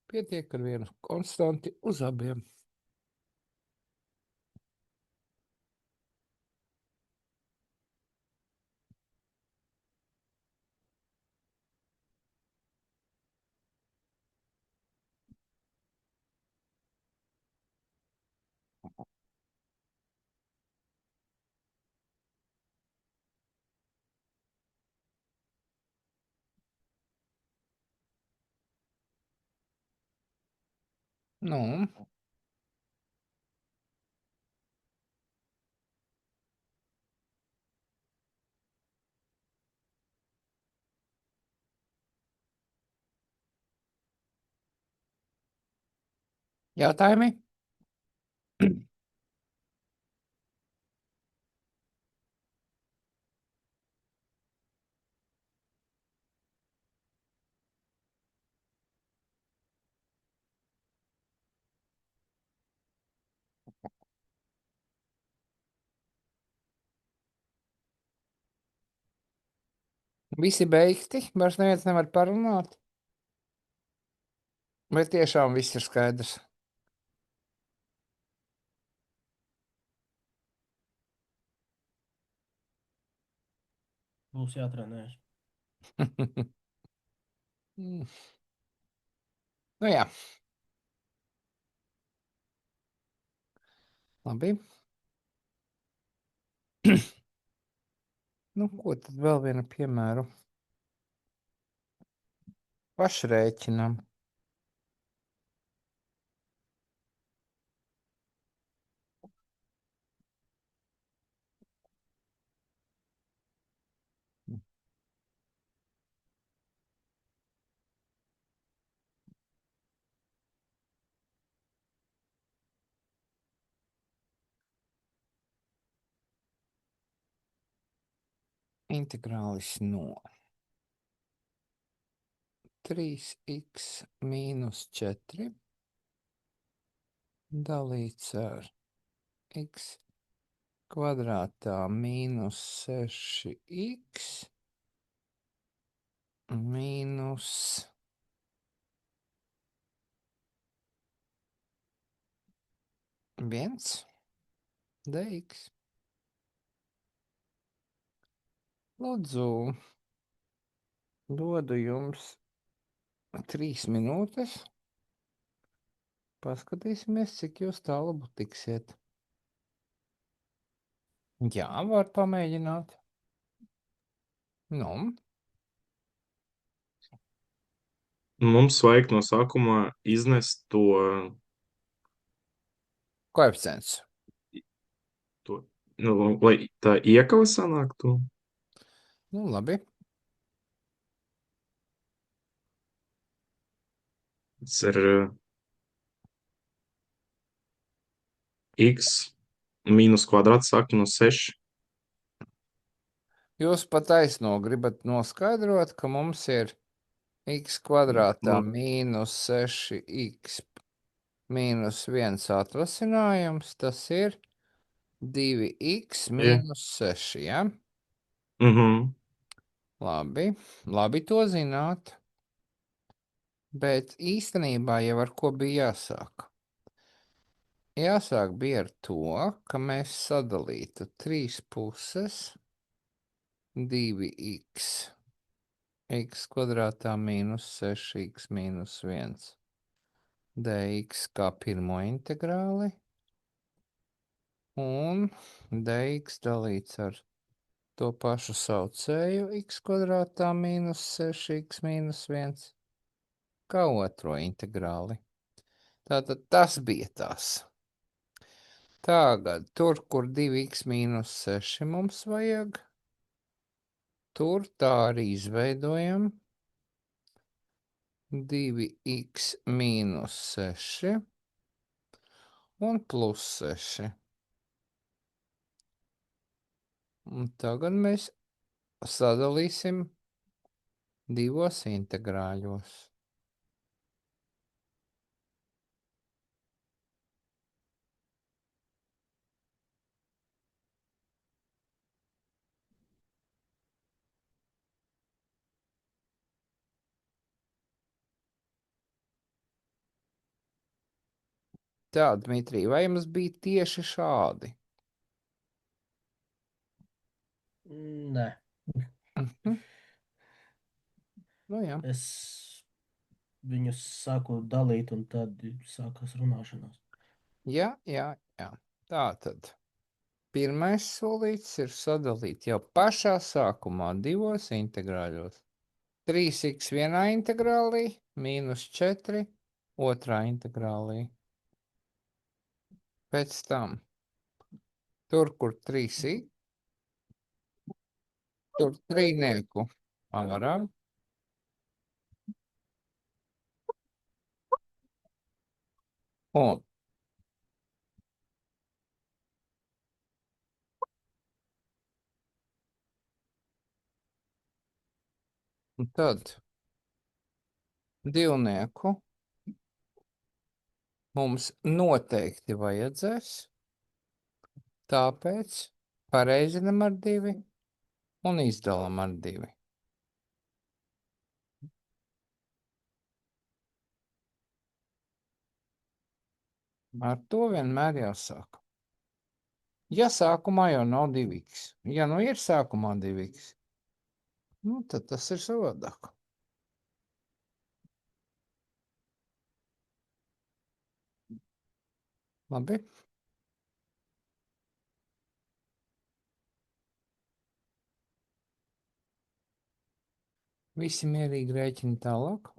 Pietiek ar vienu konstanti uz abiem. Nu, jautājumi? Visi beigti, vairs neviens nevar parunāt. Vai tiešām viss ir skaidrs? Būs jātrenējas. Mm. Nu jā. Labi. Nu, ko tad vēl vienu piemēru? Pašrēķinam. Integrālis no 3x mīnus 4 dalīts ar x kvadrātā mīnus 6x mīnus 1 dx. Lūdzu, dodu jums 3 minūtes. Paskatīsimies, cik jūs tālu tiksiet. Jā, var pamēģināt. Nu, Mums vajag no sākumā iznest koeficients. lai tā iekava sanāktu. Nu, labi. Tas ir x mīnus kvadrāts sāk no 6. Jūs pataisno gribat noskaidrot, ka mums ir x kvadrātā mīnus 6x mīnus 1 atvasinājums. Tas ir 2x mīnus 6, ja? Labi, labi to zināt. Bet īstenībā jau ar ko bija jāsāk? Jāsāk bija ar to, ka mēs sadalītu 3 puses 2x x kvadrātā mīnus 6x mīnus 1 dx kā pirmo integrāli un dx dalīts ar to pašu saucēju x kvadrātā mīnus 6x mīnus 1 kā otro integrāli. Tātad tas bija tas. Tagad tur, kur 2x mīnus 6 mums vajag, tur tā arī izveidojam 2x mīnus 6 un plus 6. Un tagad mēs sadalīsim divos integrāļos. Tā, Dmitrij, vai jums bija tieši šādi? Nē, Nu jā. es viņus sāku dalīt, un tad sākās runāšanās. Jā. Tā tad. Pirmais solīts ir sadalīt jau pašā sākumā divos integrāļos. 3x vienā integrālī, mīnus 4 otrā integrālī. Pēc tam, tur, kur 3x, tur trīnieku ārā. Un tad divnieku mums noteikti vajadzēs, tāpēc pareizinam ar 2 un izdalam ar 2. Ar to vienmēr jāsāk. Ja sākumā jau nav 2x, ja nu ir sākumā 2x, Nu, tad tas ir savādāk. Labi. Visi mierīgi rēķini tālāk.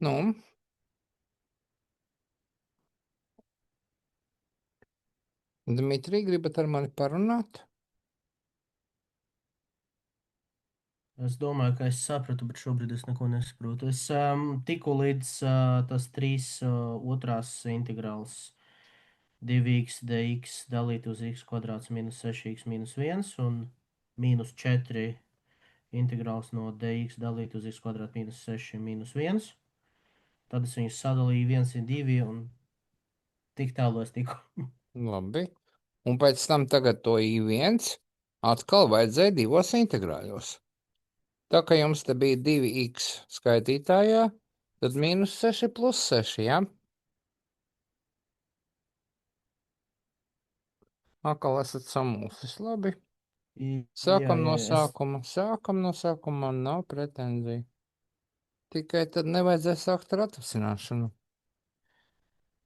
Nu, Dmitrij, gribat ar mani parunāt? Es domāju, ka es sapratu, bet šobrīd es neko nesaprotu. Es tiku līdz tas 3 otrās integrāls 2x dx dalīt uz x kvadrāts minus 6x minus 1 un minus 4 integrāls no dx dalīt uz x kvadrāts minus 6 minus 1. Tad es viņus sadalīju 1 un 2 un tik tālu es tiku. Labi. Un pēc tam tagad to I1 atkal vajadzēja divos integrāļos. Tā kā jums te bija 2x skaitītājā, tad minus 6 plus 6, jā? Atkal esat samulsis, labi. Sākam no sākuma. Sākam no sākuma, man nav pretenzija. Tikai tad nevajadzēja sākt ar atvasināšanu.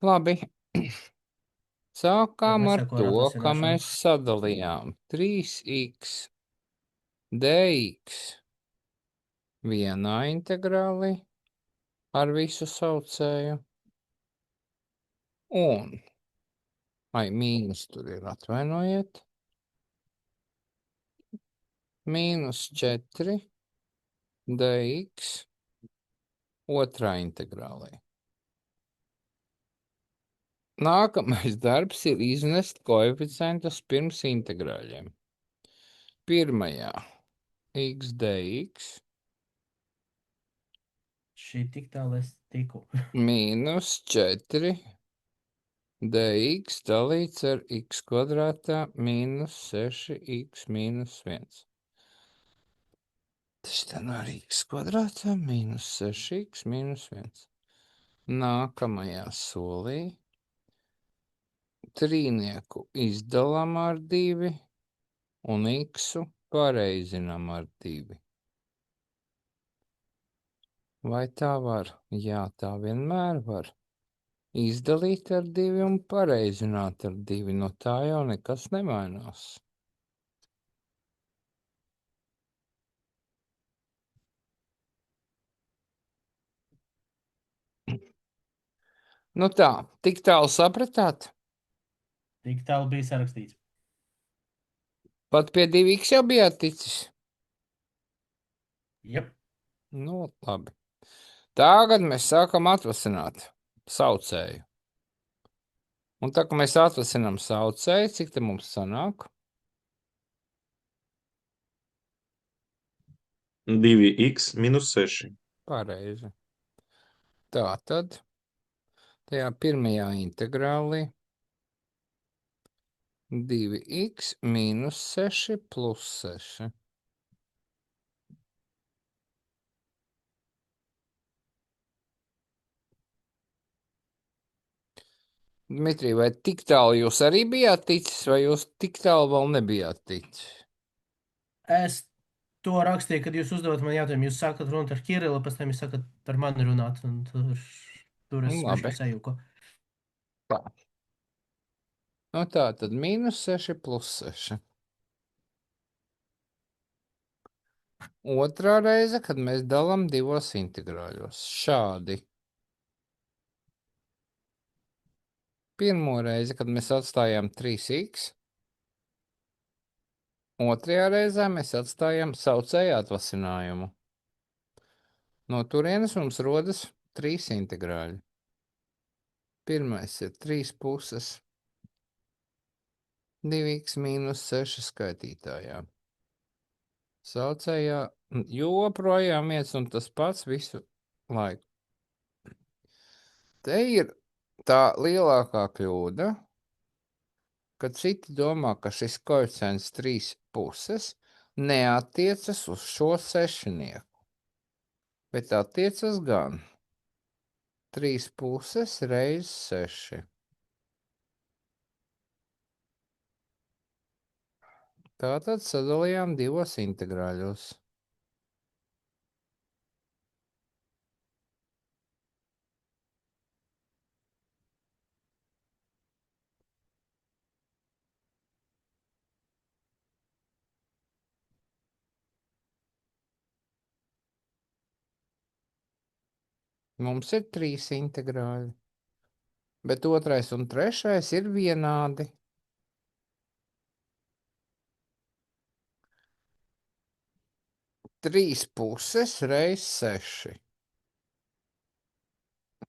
Labi. Sākām ar Nesāku ar to, ka atvasināšanu. mēs sadalījām 3x dx vienā integrālī ar visu saucēju. Un, mīnus tur ir, atvainojiet. Mīnus 4 dx otrā integrālī. Nākamais darbs ir iznest koeficientus pirms integrāļiem. Pirmajā x dx Šī tik tālu es tiku. mīnus 4 dx dalīts ar x kvadrātā mīnus 6x mīnus 1. Tas tā nav x kvadrātā mīnus 6x mīnus 1. Nākamajā solī trīnieku izdalām ar 2 un x pareizinām ar 2. Vai tā var? Jā, tā vienmēr var. Izdalīt ar 2 un pareizināt ar 2. No tā jau nekas nemainās. Nu tā, tik tālu sapratāt? Tik tālu bija sarakstīts. Pat pie 2x jau bijāt ticis? Jep. Nu, labi. Tagad mēs sākam atvasināt saucēju. Un tā, ka mēs atvasinām saucēju, cik te mums sanāk? 2x minus 6. Pareizi. Tā tad tajā pirmajā integrālī 2x mīnus 6 plus 6. Dmitrij, vai tik tālu jūs arī bijāt ticis, vai jūs tik tālu vēl nebijāt ticis? Es to rakstīju, kad jūs uzdevat man jautājumu. Jūs sākat runāt ar Kirilu, pēc tam jūs sākat ar mani runāt, un tur es Labi. bišķi sajūku. Tā. Nu tā, tad mīnus 6 plus 6. Otrā reize, kad mēs dalām divos integrāļos. Šādi. Pirmo reizi, kad mēs atstājām 3x. Otrajā reizē mēs atstājām saucēju atvasinājumu. No turienes mums rodas 3 integrāļi. Pirmais ir 3 puses 2x mīnus 6 skaitītājā. Saucējā joprojām viens un tas pats visu laiku. Te ir Tā lielākā kļūda, kad citi domā, ka šis koeficients 3 puses neatiecas uz šo sešnieku, bet attiecas gan 3 puses reiz 6. Tātad sadalījām divos integrāļos. Mums ir 3 integrāļi, bet otrais un trešais ir vienādi. Trīs puses reiz 6.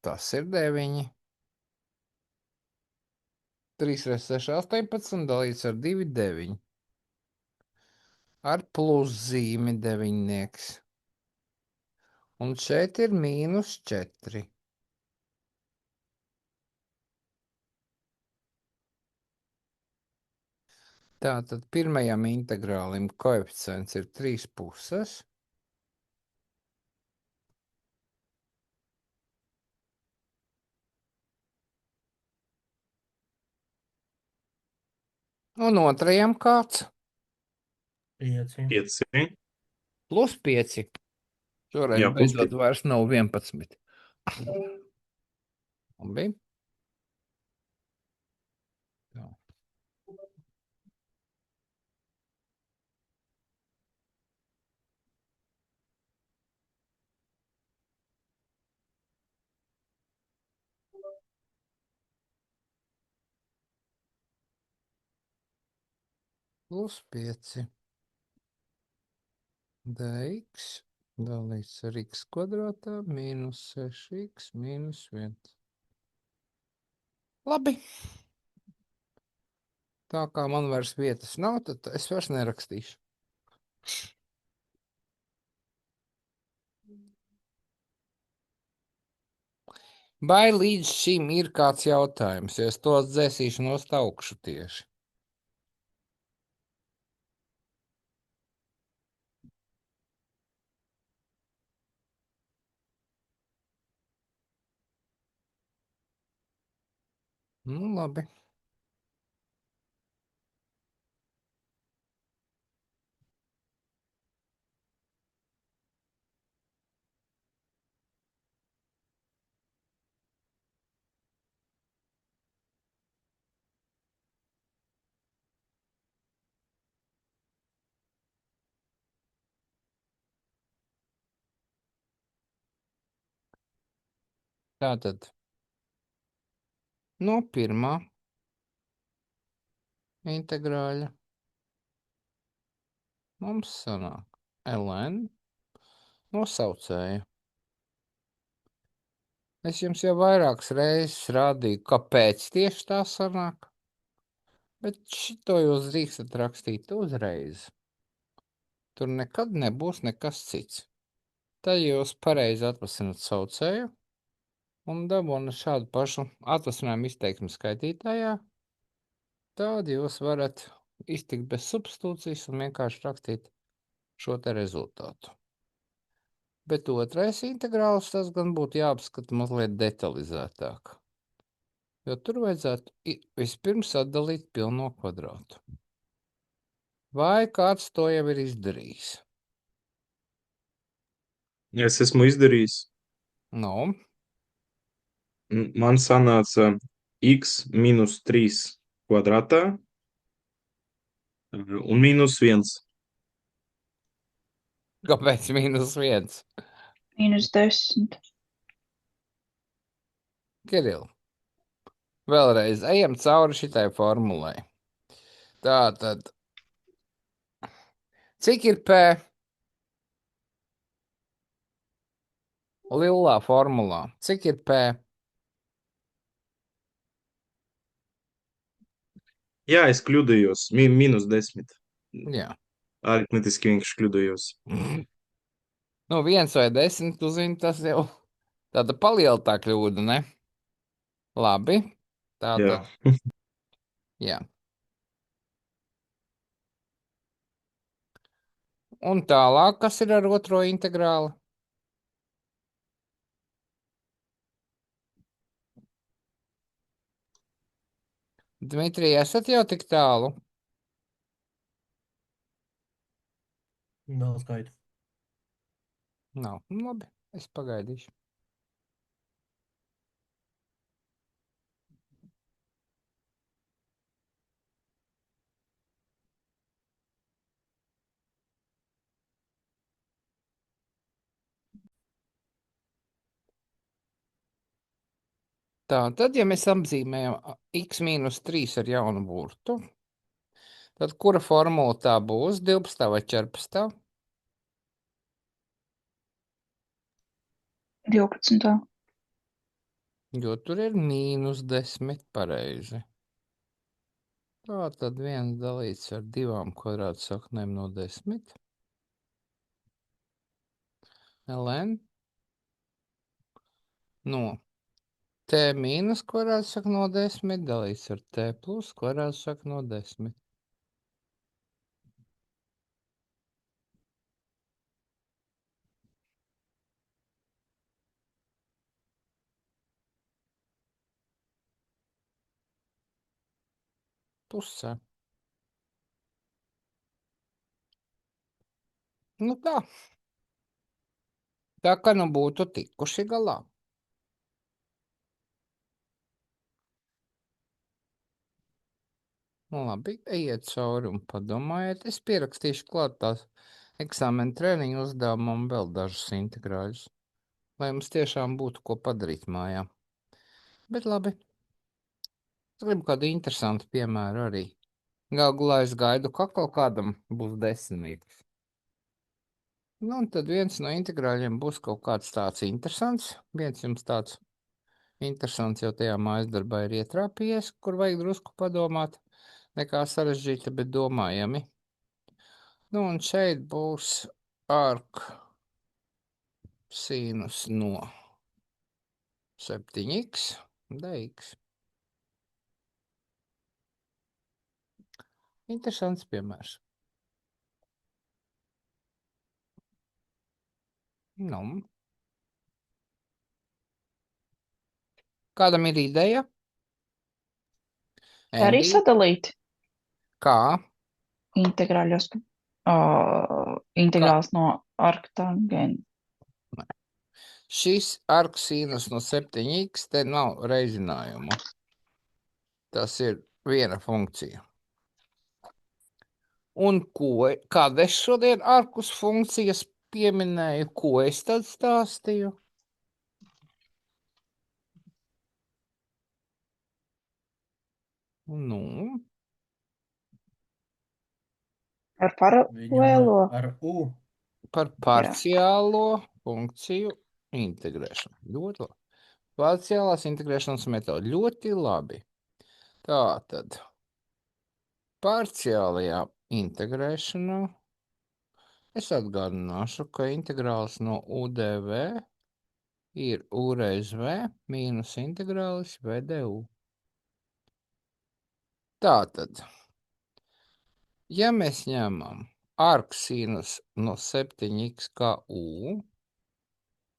Tas ir 9. 3 reiz 6, 18, dalīts ar 2, 9. Ar pluszīmi deviņnieks. Un šeit ir mīnus 4. Tātad pirmajam integrālim koeficients ir 3 puses. Un otrajam kāds? 5. 5. Plus 5. Šoreiz Jā, plus beidzot vairs nav 11. Labi. Tā. Plus 5. Dx dalīts ar x kvadrātā mīnus 6x mīnus 1. Labi. Tā kā man vairs vietas nav, tad es vairs nerakstīšu. Vai līdz šim ir kāds jautājums, jo es tos dzēsīšu nost augšu tieši? Nu, labi. Tātad no pirmā integrāļa mums sanāk ln no saucēja. Es jums jau vairākas reizes rādīju, kāpēc tieši tā sanāk, bet šito jūs drīkstat rakstīt uzreiz. Tur nekad nebūs nekas cits. Tad jūs pareizi atvasināt saucēju un dabūnat šādu pašu atvasinājumu izteiksmi skaitītājā, tad jūs varat iztikt bez substitūcijas un vienkārši rakstīt šo te rezultātu. Bet otrais integrāls, tas gan būtu jāapskata mazliet detalizētāk, jo tur vajadzētu vispirms atdalīt pilno kvadrātu. Vai kāds to jau ir izdarījis? Es esmu izdarījis. Nu, Man sanāca x minus 3 kvadrātā un minus 1. kāpēc mīnus 1? Mīnus 10. Kiril, vēlreiz ejam cauri šitai formulai. Tātad, cik ir P? Lielā formulā. Cik ir P? Jā, es kļūdījos. Minus 10. Jā. Aritmetiski vienkārši kļūdījos. Nu, 1 vai 10, tu zini, tas jau tāda palieltā kļūda, ne? Labi. Jā. Tātad, jā. Un tālāk, kas ir ar otro integrāli? Dmitrij, esat jau tik tālu? Vēl skaitu. Nav. Labi, es pagaidīšu. Tā, tad, ja mēs apzīmējam x mīnus 3 ar jaunu burtu, tad kura formula tā būs? 12 vai 14? 12. Jo tur ir mīnus 10 pareizi. Tā tad 1 dalīts ar 2 kvadrātsaknēm no 10. ln no t mīnus kvadrātsakne no 10 dalīts ar t plus kvadrātsakne no 10. Pusē. Nu tā. Tā kā nu būtu tikuši galā. Nu labi, ejiet cauri un padomājiet. Es pierakstīšu klāt tās eksāmena treniņu uzdevumam vēl dažus integrāļus, lai mums tiešām būtu ko padarīt mājā. Bet labi. Es gribu kādu interesantu piemēru arī. Galvā es gaidu, ka kaut kādam būs 10. Nu, un tad viens no integrāļiem būs kaut kāds tāds interesants. Viens jums tāds interesants jau tajā mājas darbā ir ietrāpījies, kur vajag drusku padomāt. Nekā sarežģīta, bet domājami. Nu, un šeit būs ark sinus no 7x dx. Interesants piemērs. Nu. Kādam ir ideja? Arī Andy? sadalīt Kā? integrāļos. Integrāls no arktangenta. Šis ark sinus no 7x te nav reizinājumu. Tas ir viena funkcija. Un kad es šodien arkus funkcijas pieminēju, ko es tad stāstīju? Nu, Ar paralēlo. Ar U. par parciālo funkciju integrēšanu. Ļoti labi. Parciālās integrēšanas metode. Ļoti labi. Tātad parciālajā integrēšanā es atgādināšu, ka integrāls no UDV ir U reiz V mīnus integrālis VDU. Tātad, ja mēs ņemam arksinus no 7x kā U,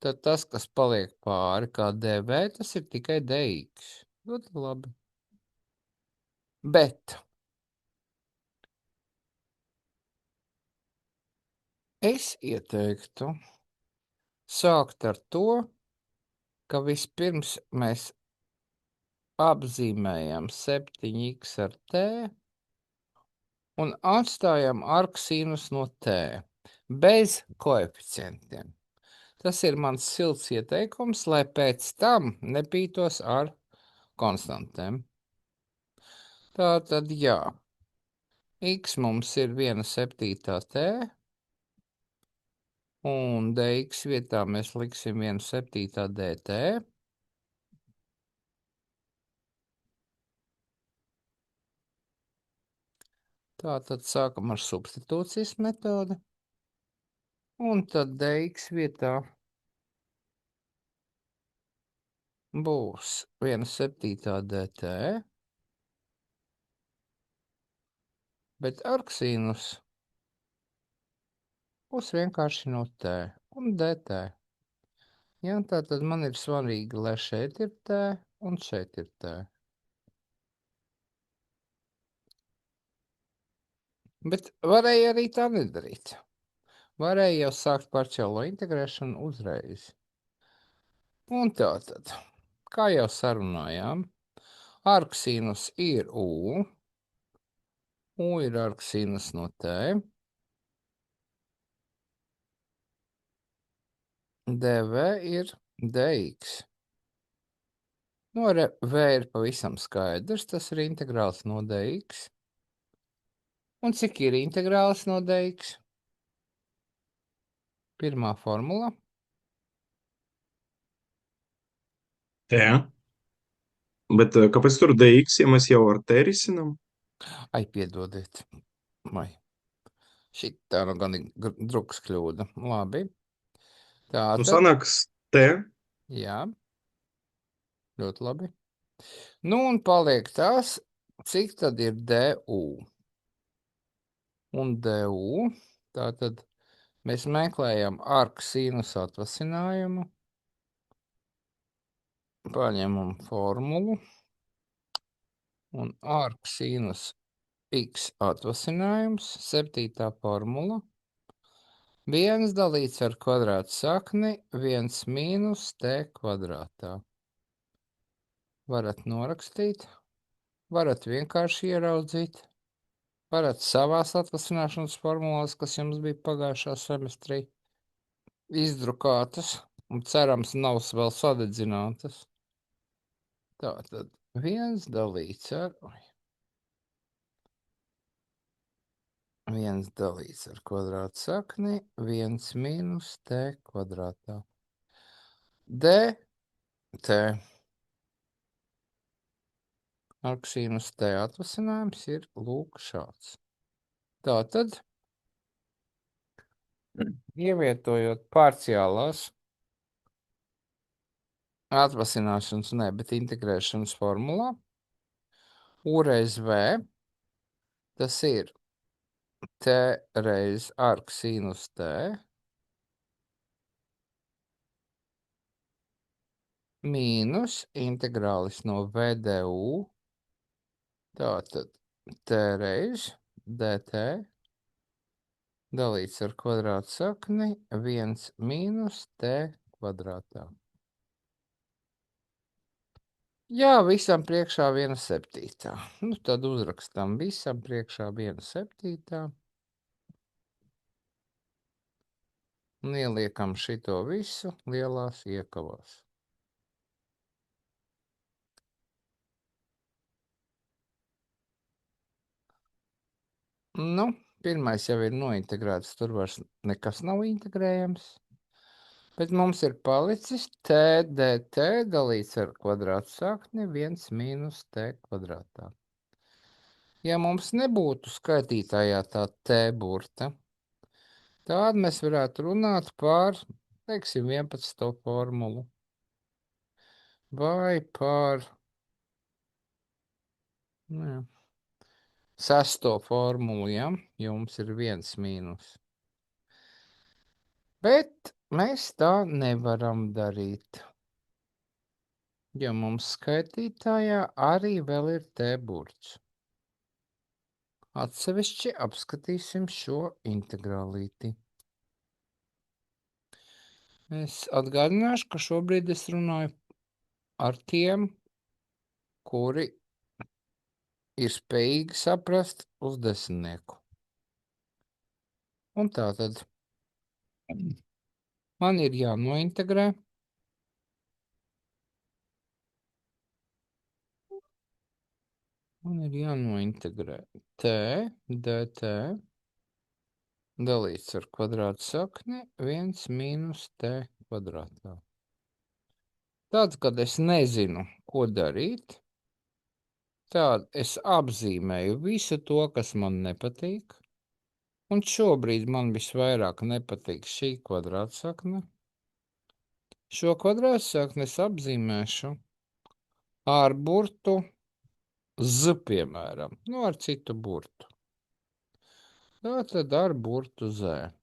tad tas, kas paliek pāri kā dv, tas ir tikai dx. Ļoti labi. Bet es ieteiktu sākt ar to, ka vispirms mēs apzīmējam 7x ar t un atstājam arksinus no t bez koeficientiem. Tas ir mans silts ieteikums, lai pēc tam nepītos ar konstantēm. Tātad, jā, x mums ir 1/7 t, un dx vietā mēs liksim 1/7 dt. Tātad sākam ar substitūcijas metodi, un tad dx vietā būs 1/7 dt, bet arksīnus būs vienkārši no t un dt. Jā, tātad man ir svarīgi, lai šeit ir t un šeit ir t. Bet varēja arī tā nedarīt. Varēja jau sākt parciālo integrēšanu uzreiz. Un tātad, kā jau sarunājām, arksīnus ir u ir arksīnus no t, dv ir dx. V ir pavisam skaidrs, tas ir integrāls no dx. Un cik ir integrāls no dx? Pirmā formula. Jā. Bet kāpēc tur dx, ja mēs jau ar t risinām? Ai, piedodiet. Vai. Šitā nu gan ir drukas kļūda. Labi. Nu, Tātad, sanāks t. jā. Ļoti labi. Nu, un paliek tas, cik tad ir du. Un du, tātad mēs meklējam arksīnus atvasinājumu. Paņemam formulu. Un arksīnus x atvasinājums, 7. formula. 1 dalīts ar kvadrātu sakni, 1 mīnus t kvadrātā. Varat norakstīt, varat vienkārši ieraudzīt, varat savās atvasināšanas formulās, kas jums bija pagājušā semestrī, izdrukātas un cerams nav vēl sadedzinātas. Tātad 1 dalīts ar... 1 dalīts ar kvadrātu sakni, 1 mīnus t kvadrātā. dt. Arksīnus t atvasinājums ir lūk šāds. Tātad, ievietojot parciālās atvasināšanas, bet integrēšanas formulā, u reiz v, tas ir t reiz arksīnus t, mīnus integrālis no vdu, tātad t reiz dt, dalīts ar kvadrātu sakni, 1 mīnus t kvadrātā. Jā, visam priekšā 1/7. Nu, tad uzrakstam visam priekšā 1/7. Un ieliekam šito visu lielās iekavās. Nu, pirmais jau ir nointegrēts, tur vairs nekas nav integrējams. Bet mums ir palicis t dt dalīts ar kvadrātu sakni 1 mīnus t kvadrātā. Ja mums nebūtu skaitītājā tā t burta, tad mēs varētu runāt par, teiksim, 11. formulu. Vai par 6. formulu, ja? Jums ir 1 mīnus. Bet mēs tā nevaram darīt. Jo mums skaitītājā arī vēl ir t burts. Atsevišķi apskatīsim šo integrālīti. Es atgādināšu, ka šobrīd es runāju ar tiem, kuri ir spējīgi saprast uz desmitnieku. Un tātad man ir jānointegrē t dt dalīts ar kvadrātu sakni 1 mīnus t kvadrātā. Tad, kad es nezinu, ko darīt, tad es apzīmēju visu to, kas man nepatīk, un šobrīd man visvairāk nepatīk šī kvadrātsakne, Šo kvadrātsakni es apzīmēšu ar burtu Z, piemēram, ar citu burtu. Tātad ar burtu Z.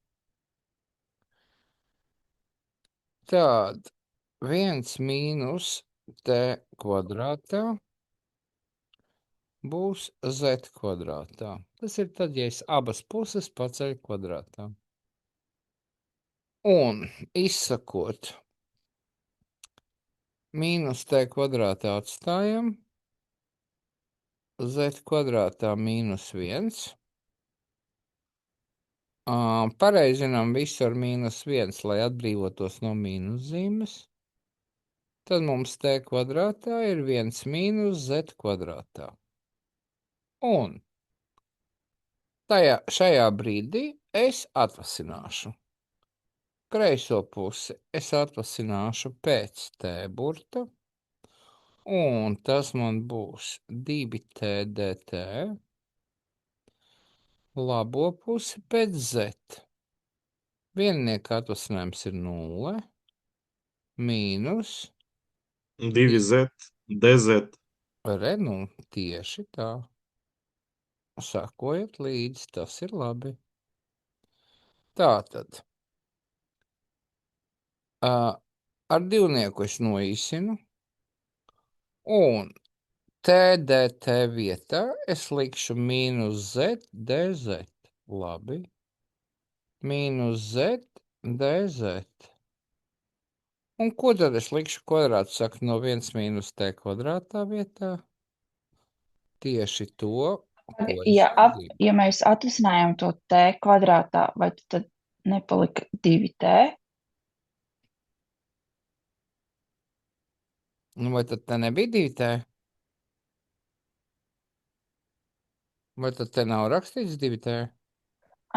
Tād 1 mīnus T kvadrātā būs Z kvadrātā. Tas ir tad, ja es abas puses paceļu kvadrātā. Un izsakot, mīnus T kvadrātā atstājam, Z kvadrātā mīnus 1. Pareizinām visu ar mīnus 1, lai atbrīvotos no mīnus zīmes. Tad mums T kvadrātā ir 1 mīnus Z kvadrātā. Un šajā brīdī es atvasināšu. Kreiso pusi es atvasināšu pēc T burta. Un tas man būs 2T dt. Labo pusi pēc Z. Viennieka atvasinājums ir 0. Mīnus 2Z, DZ. Tieši tā. Sakojot līdzi, tas ir labi. Tātad. Ar divnieku es noīsinu. Un TDT vietā es likšu mīnus Z, DZ. Labi. Mīnus Z, DZ. Un ko tad es likšu kvadrātsakni no 1 mīnus T kvadrātā vietā? Tieši to, ko es gribu. Ja mēs atrisinājām to T kvadrātā, vai tad nepalika 2T? Vai tad te nebija 2T? Vai tad te nav rakstīts 2T?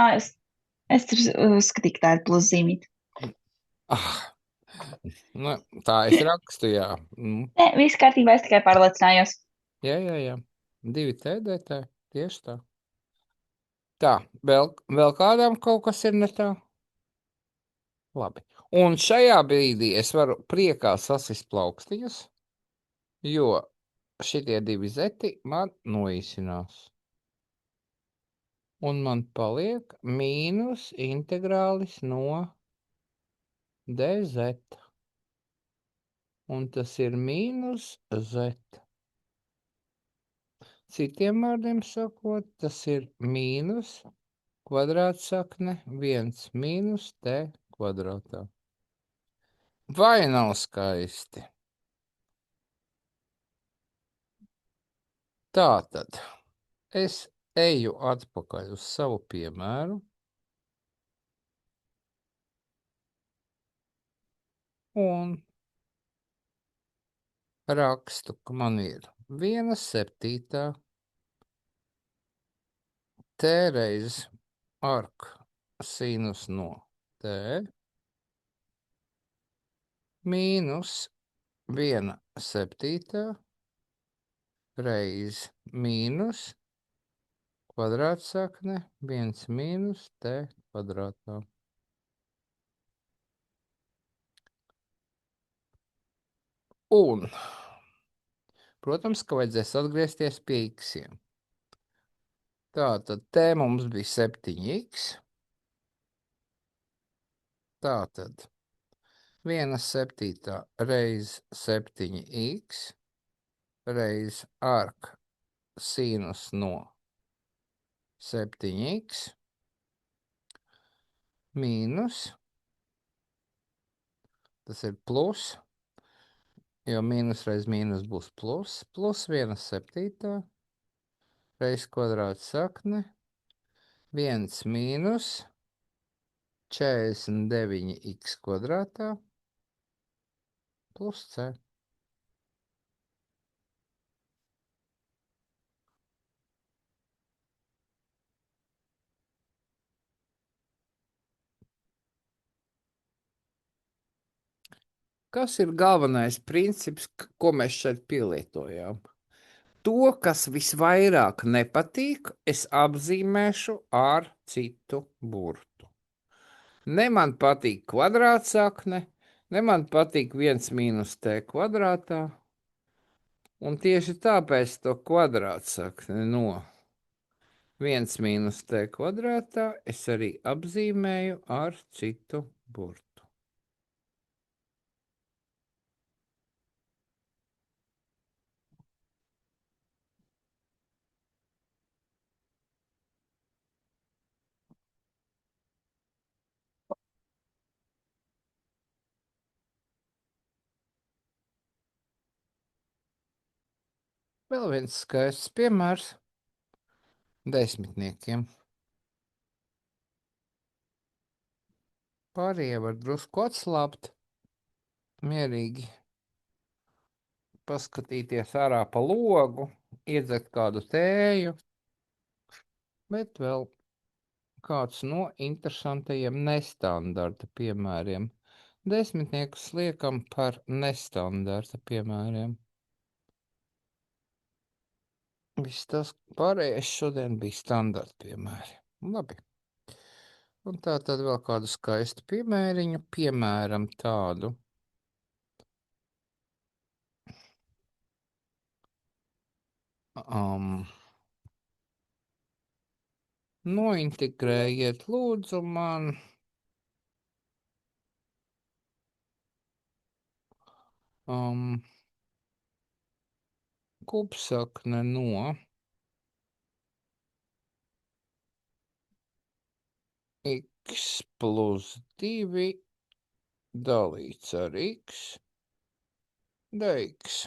Es tur skatīju, ka tā ir pluszīmīte. Tā es rakstu, jā. Nē, viss kārtībā, es tikai pārliecinājos. Jā. 2T, DT, tieši tā. Tā, vēl kādām kaut kas ir ne tā? Labi. Un šajā brīdī es varu priekā sasist plaukstiņas, jo šitie 2 zeti man noīsinās. Un man paliek mīnus integrālis no dz. Un tas ir mīnus z. Citiem vārdiem sakot, tas ir mīnus kvadrātsakne 1 mīnus t kvadrātā. Vai nav skaisti? Tātad es eju atpakaļ uz savu piemēru. Un rakstu, ka man ir 1/7 t reiz ark sinus no t mīnus 1/7 reiz mīnus kvadrātsakne 1 mīnus t kvadrātā. Un, protams, ka vajadzēs atgriezties pie x-iem. Tātad t mums bija 7x. Tātad 1/7 reiz 7x reiz ark sinus no 7x mīnus, tas ir plus, jo mīnus reiz mīnus būs plus 1/7 reiz kvadrātsakne 1 mīnus 49x kvadrātā plus c. Kas ir galvenais princips, ko mēs šeit pielietojām? To, kas visvairāk nepatīk, es apzīmēšu ar citu burtu. Ne man patīk kvadrātsakne, Ne man patīk 1 mīnus t kvadrātā, un tieši tāpēc to kvadrātsakni no 1 mīnus t kvadrātā es arī apzīmēju ar citu burtu. Vēl viens skaists piemērs desmitniekiem. Pārējie var drusku atslābt, mierīgi paskatīties ārā pa logu, iedzert kādu tēju, bet vēl kāds no interesantajiem nestandarta piemēriem. Desmitniekus liekam par nestandarta piemēriem. Viss tas pārējais šodien bija standarta piemēri. Labi. Un tā tad vēl kādu skaistu piemēriņu, piemēram tādu. Nointegrējiet lūdzu man kupsakne no x plus 2 dalīts ar x dx.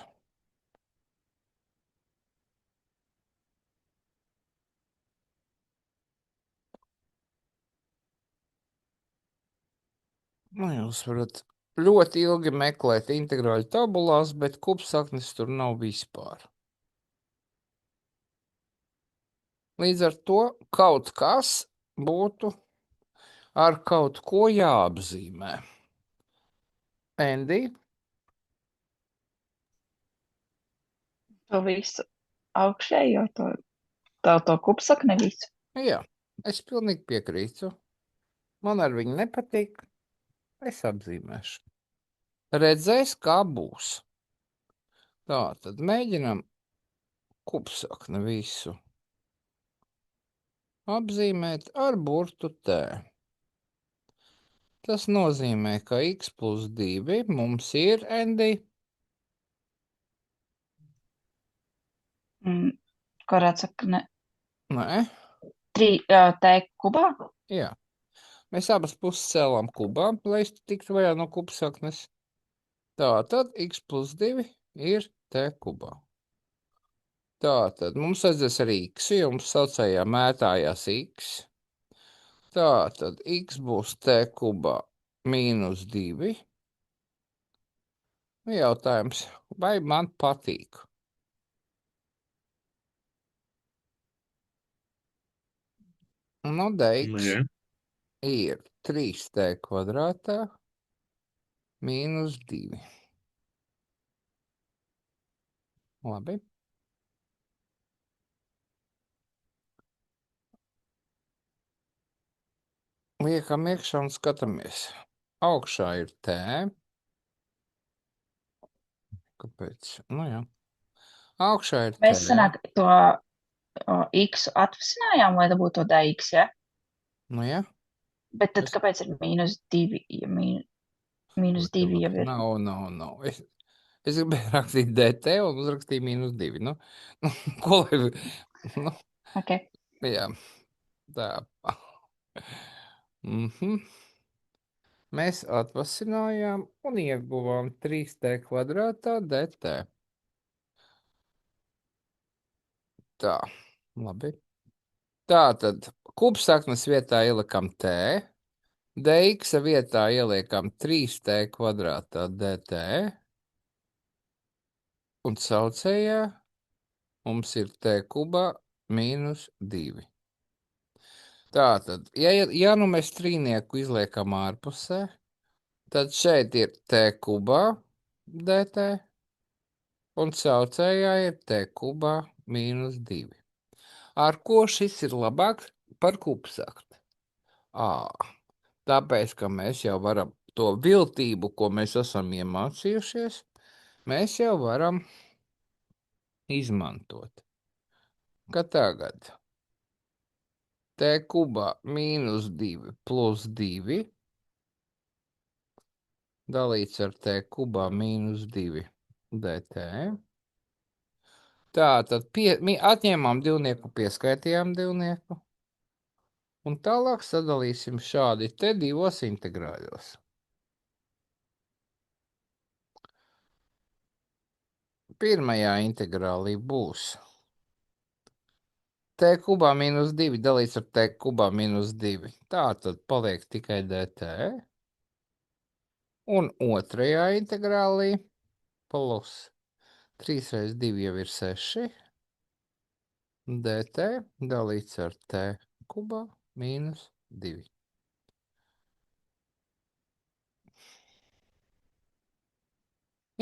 Nu, jūs varat ļoti ilgi meklēt integrāļu tabulās, bet kupsaknes tur nav vispār. Līdz ar to kaut kas būtu ar kaut ko jāapzīmē. Endi, To visu augšējo, to kupsakni visu. jā, es pilnīgi piekrītu. Man ar viņu nepatīk. Es apzīmēšu. Redzēs, kā būs. Tā, tad mēģinam kupsakni visu apzīmēt ar burtu T. Tas nozīmē, ka x plus 2 mums ir, Endi, Kvadrātsakne nē, T kubā. jā. Mēs abas puses cēlām kubā, lai tiktu vaļā no kupsaknes. Tā, tad x plus 2 ir T kubā. Tā, tad mums aizies arī x, jo mums saucējā mētājās x. Tā, tad x būs T kubā mīnus 2. Jautājums, vai man patīk? Nu, dx Nē. ir 3t kvadrātā mīnus 2. Labi. Liekam iekšā un skatāmies. Augšā ir T. Kāpēc? Nu jā. Augšā ir T. Mēs sanāk to x atvasinājām, lai dabūtu to dx, ja? Nu jā. Bet tad Es- kāpēc ir mīnus 2, ja mīnus 2 jau ir? Nav. Es gribēju rakstīt DT un uzrakstīju mīnus 2. Nu, ko lai... Nu, Ok. jā. Tā. Mēs atvasinājām un ieguvām 3t kvadrātā dt. Tā, labi. Tātad kupsaknes vietā ielikam t, dx vietā ieliekam 3t kvadrātā dt, un saucējā mums ir t kubā mīnus 2. Tātad, ja nu mēs trīnieku izliekam ārpusē, tad šeit ir t kubā dt, un saucējā ir t kubā mīnus 2. Ar ko šis ir labāks par kupsakni? Tāpēc, ka mēs jau varam to viltību, ko mēs esam iemācījušies, mēs jau varam izmantot. Ka tagad t kubā mīnus 2 plus 2 dalīts ar t kubā mīnus 2 dt. Tā tad atņēmām divnieku, pieskaitījām divnieku. Un tālāk sadalīsim šādi te divos integrāļos. Pirmajā integrālī būs t kubā mīnus 2 dalīts ar t kubā mīnus 2. Tā tad paliek tikai dt. Un otrajā integrālī plus 3 reiz 2 jau ir 6. dt dalīts ar t kubā mīnus 2.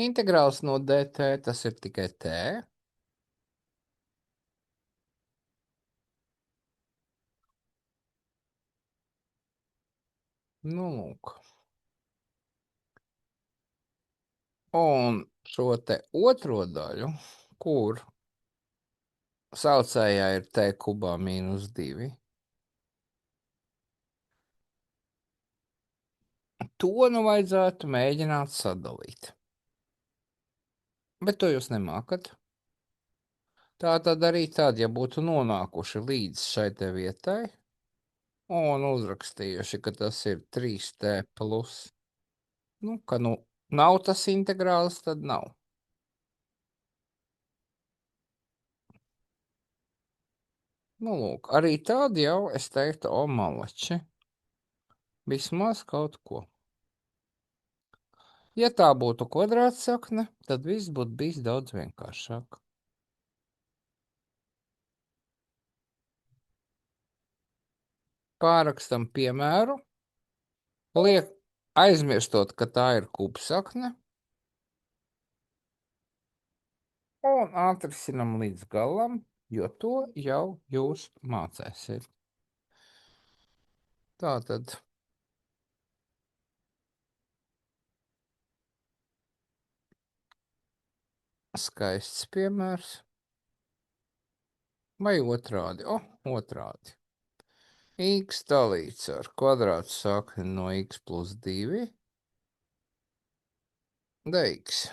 Integrāls no dt tas ir tikai t. Nu, lūk. Un šo te otro daļu, kur saucējā ir t kubā mīnus 2, to nu vajadzētu mēģināt sadalīt. Bet to jūs nemākat. Tā tad arī tad, ja būtu nonākuši līdz šai te vietai un uzrakstījuši, ka tas ir 3t plus, ka nav tas integrāls, tad nav. Nu, lūk, arī tad jau es teiktu, o malači, vismaz kaut ko. Ja tā būtu kvadrātsakne, tad viss būtu bijis daudz vienkāršāk. Pārrakstam piemēru, aizmirstot, ka tā ir kubsakne, un atrisinam līdz galam, jo to jau jūs mācēsiet. Tātad skaists piemērs. Vai otrādi? Otrādi. X dalīts ar kvadrātu sakni no x plus 2 dx.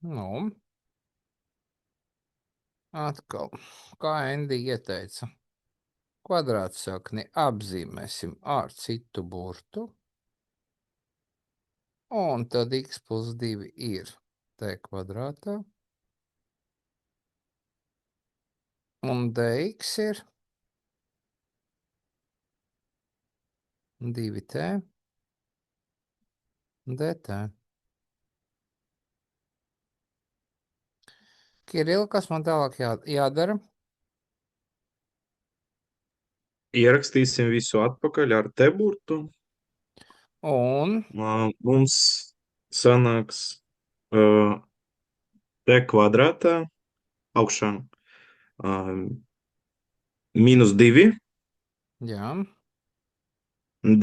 Nu, atkal, kā Endi ieteica, kvadrātsakni apzīmēsim ar citu burtu, un tad x plus 2 ir t kvadrātā, un dx ir 2t dt. Kiril, kas man tālāk jādara? Ierakstīsim visu atpakaļ ar te burtu. Un Mums sanāks t kvadrātā augšā mīnus 2 jā,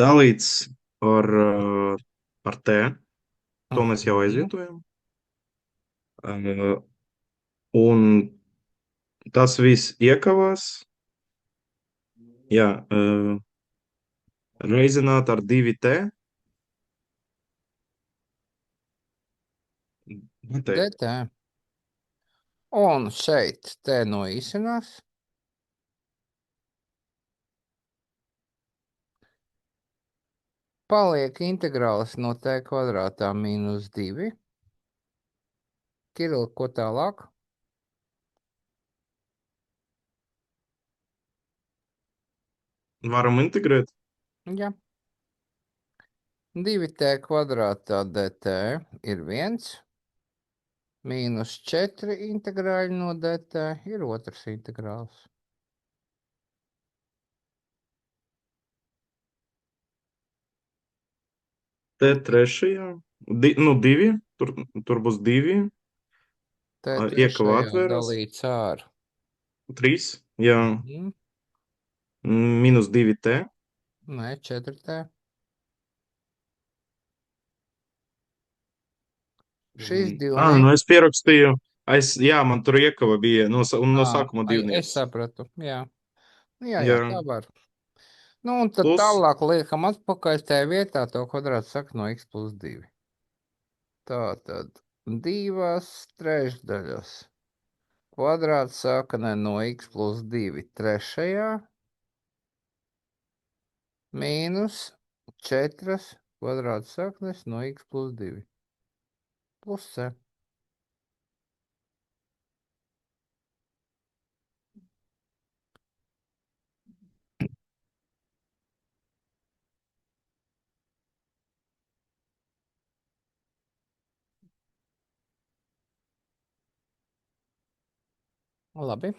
dalīts ar t. To mēs jau aizvietojam. Un tas viss iekavās. Jā, reizināt ar 2t. dt. Un šeit t noīsinās. Paliek integrāls no t kvadrātā mīnus 2. Kiril, ko tālāk? Varam integrēt. Jā. 2t kvadrātā dt ir 1. Mīnus 4 integrāļi no dt ir otrs integrāls. T trešajā. 2. Tur būs 2. T Iekava trešajā atvērās. dalīts ar 3, jā. mhm, Minus 2t. nē, 4T. Šis Nu, divnieks. es pierakstīju. Jā, man tur iekava bija un no sākuma Es divnieks. sapratu, jā. Jā, Jā. tā var. Nu, un tad Plus. tālāk liekam atpakaļ tajā vietā to kvadrātu saka no x plus 2. Tātad 2/3. Kvadrāts sakne no x plus 2 trešajā mīnus 4 kvadrāta saknes no x plus 2 plus c. Labi.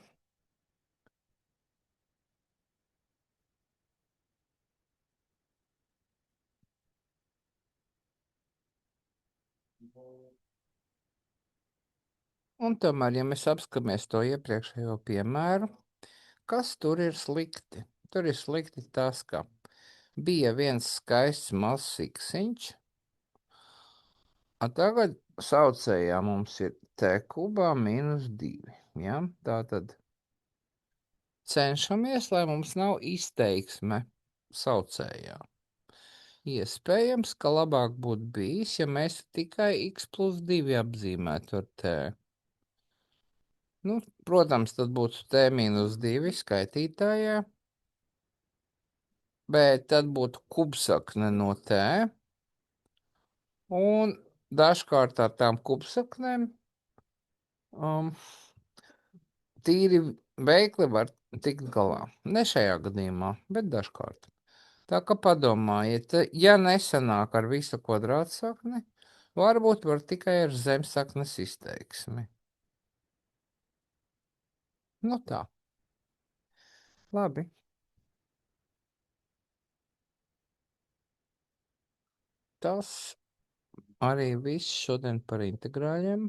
Un tomēr, ja mēs apskatāmies to iepriekšējo piemēru, kas tur ir slikti? Tur ir slikti tas, ka bija viens skaists mazs iksiņš, a tagad saucējā mums ir t kubā minus 2. Ja? Tātad cenšamies, lai mums nav izteiksme saucējā. Iespējams, ka labāk būtu bijis, ja mēs tikai x plus 2 apzīmētu ar t. Nu, protams, tad būtu t minus 2 skaitītājā, bet tad būtu kubsakne no t, un dažkārt ar tām kubsaknēm tīri veikli var tikt galā. Ne šajā gadījumā, bet dažkārt. Tā kā padomājiet, ja nesanāk ar visu kvadrātsakni, varbūt var tikai ar zemsaknes izteiksmi. Nu tā. Labi. Tas arī viss šodien par integrāļiem.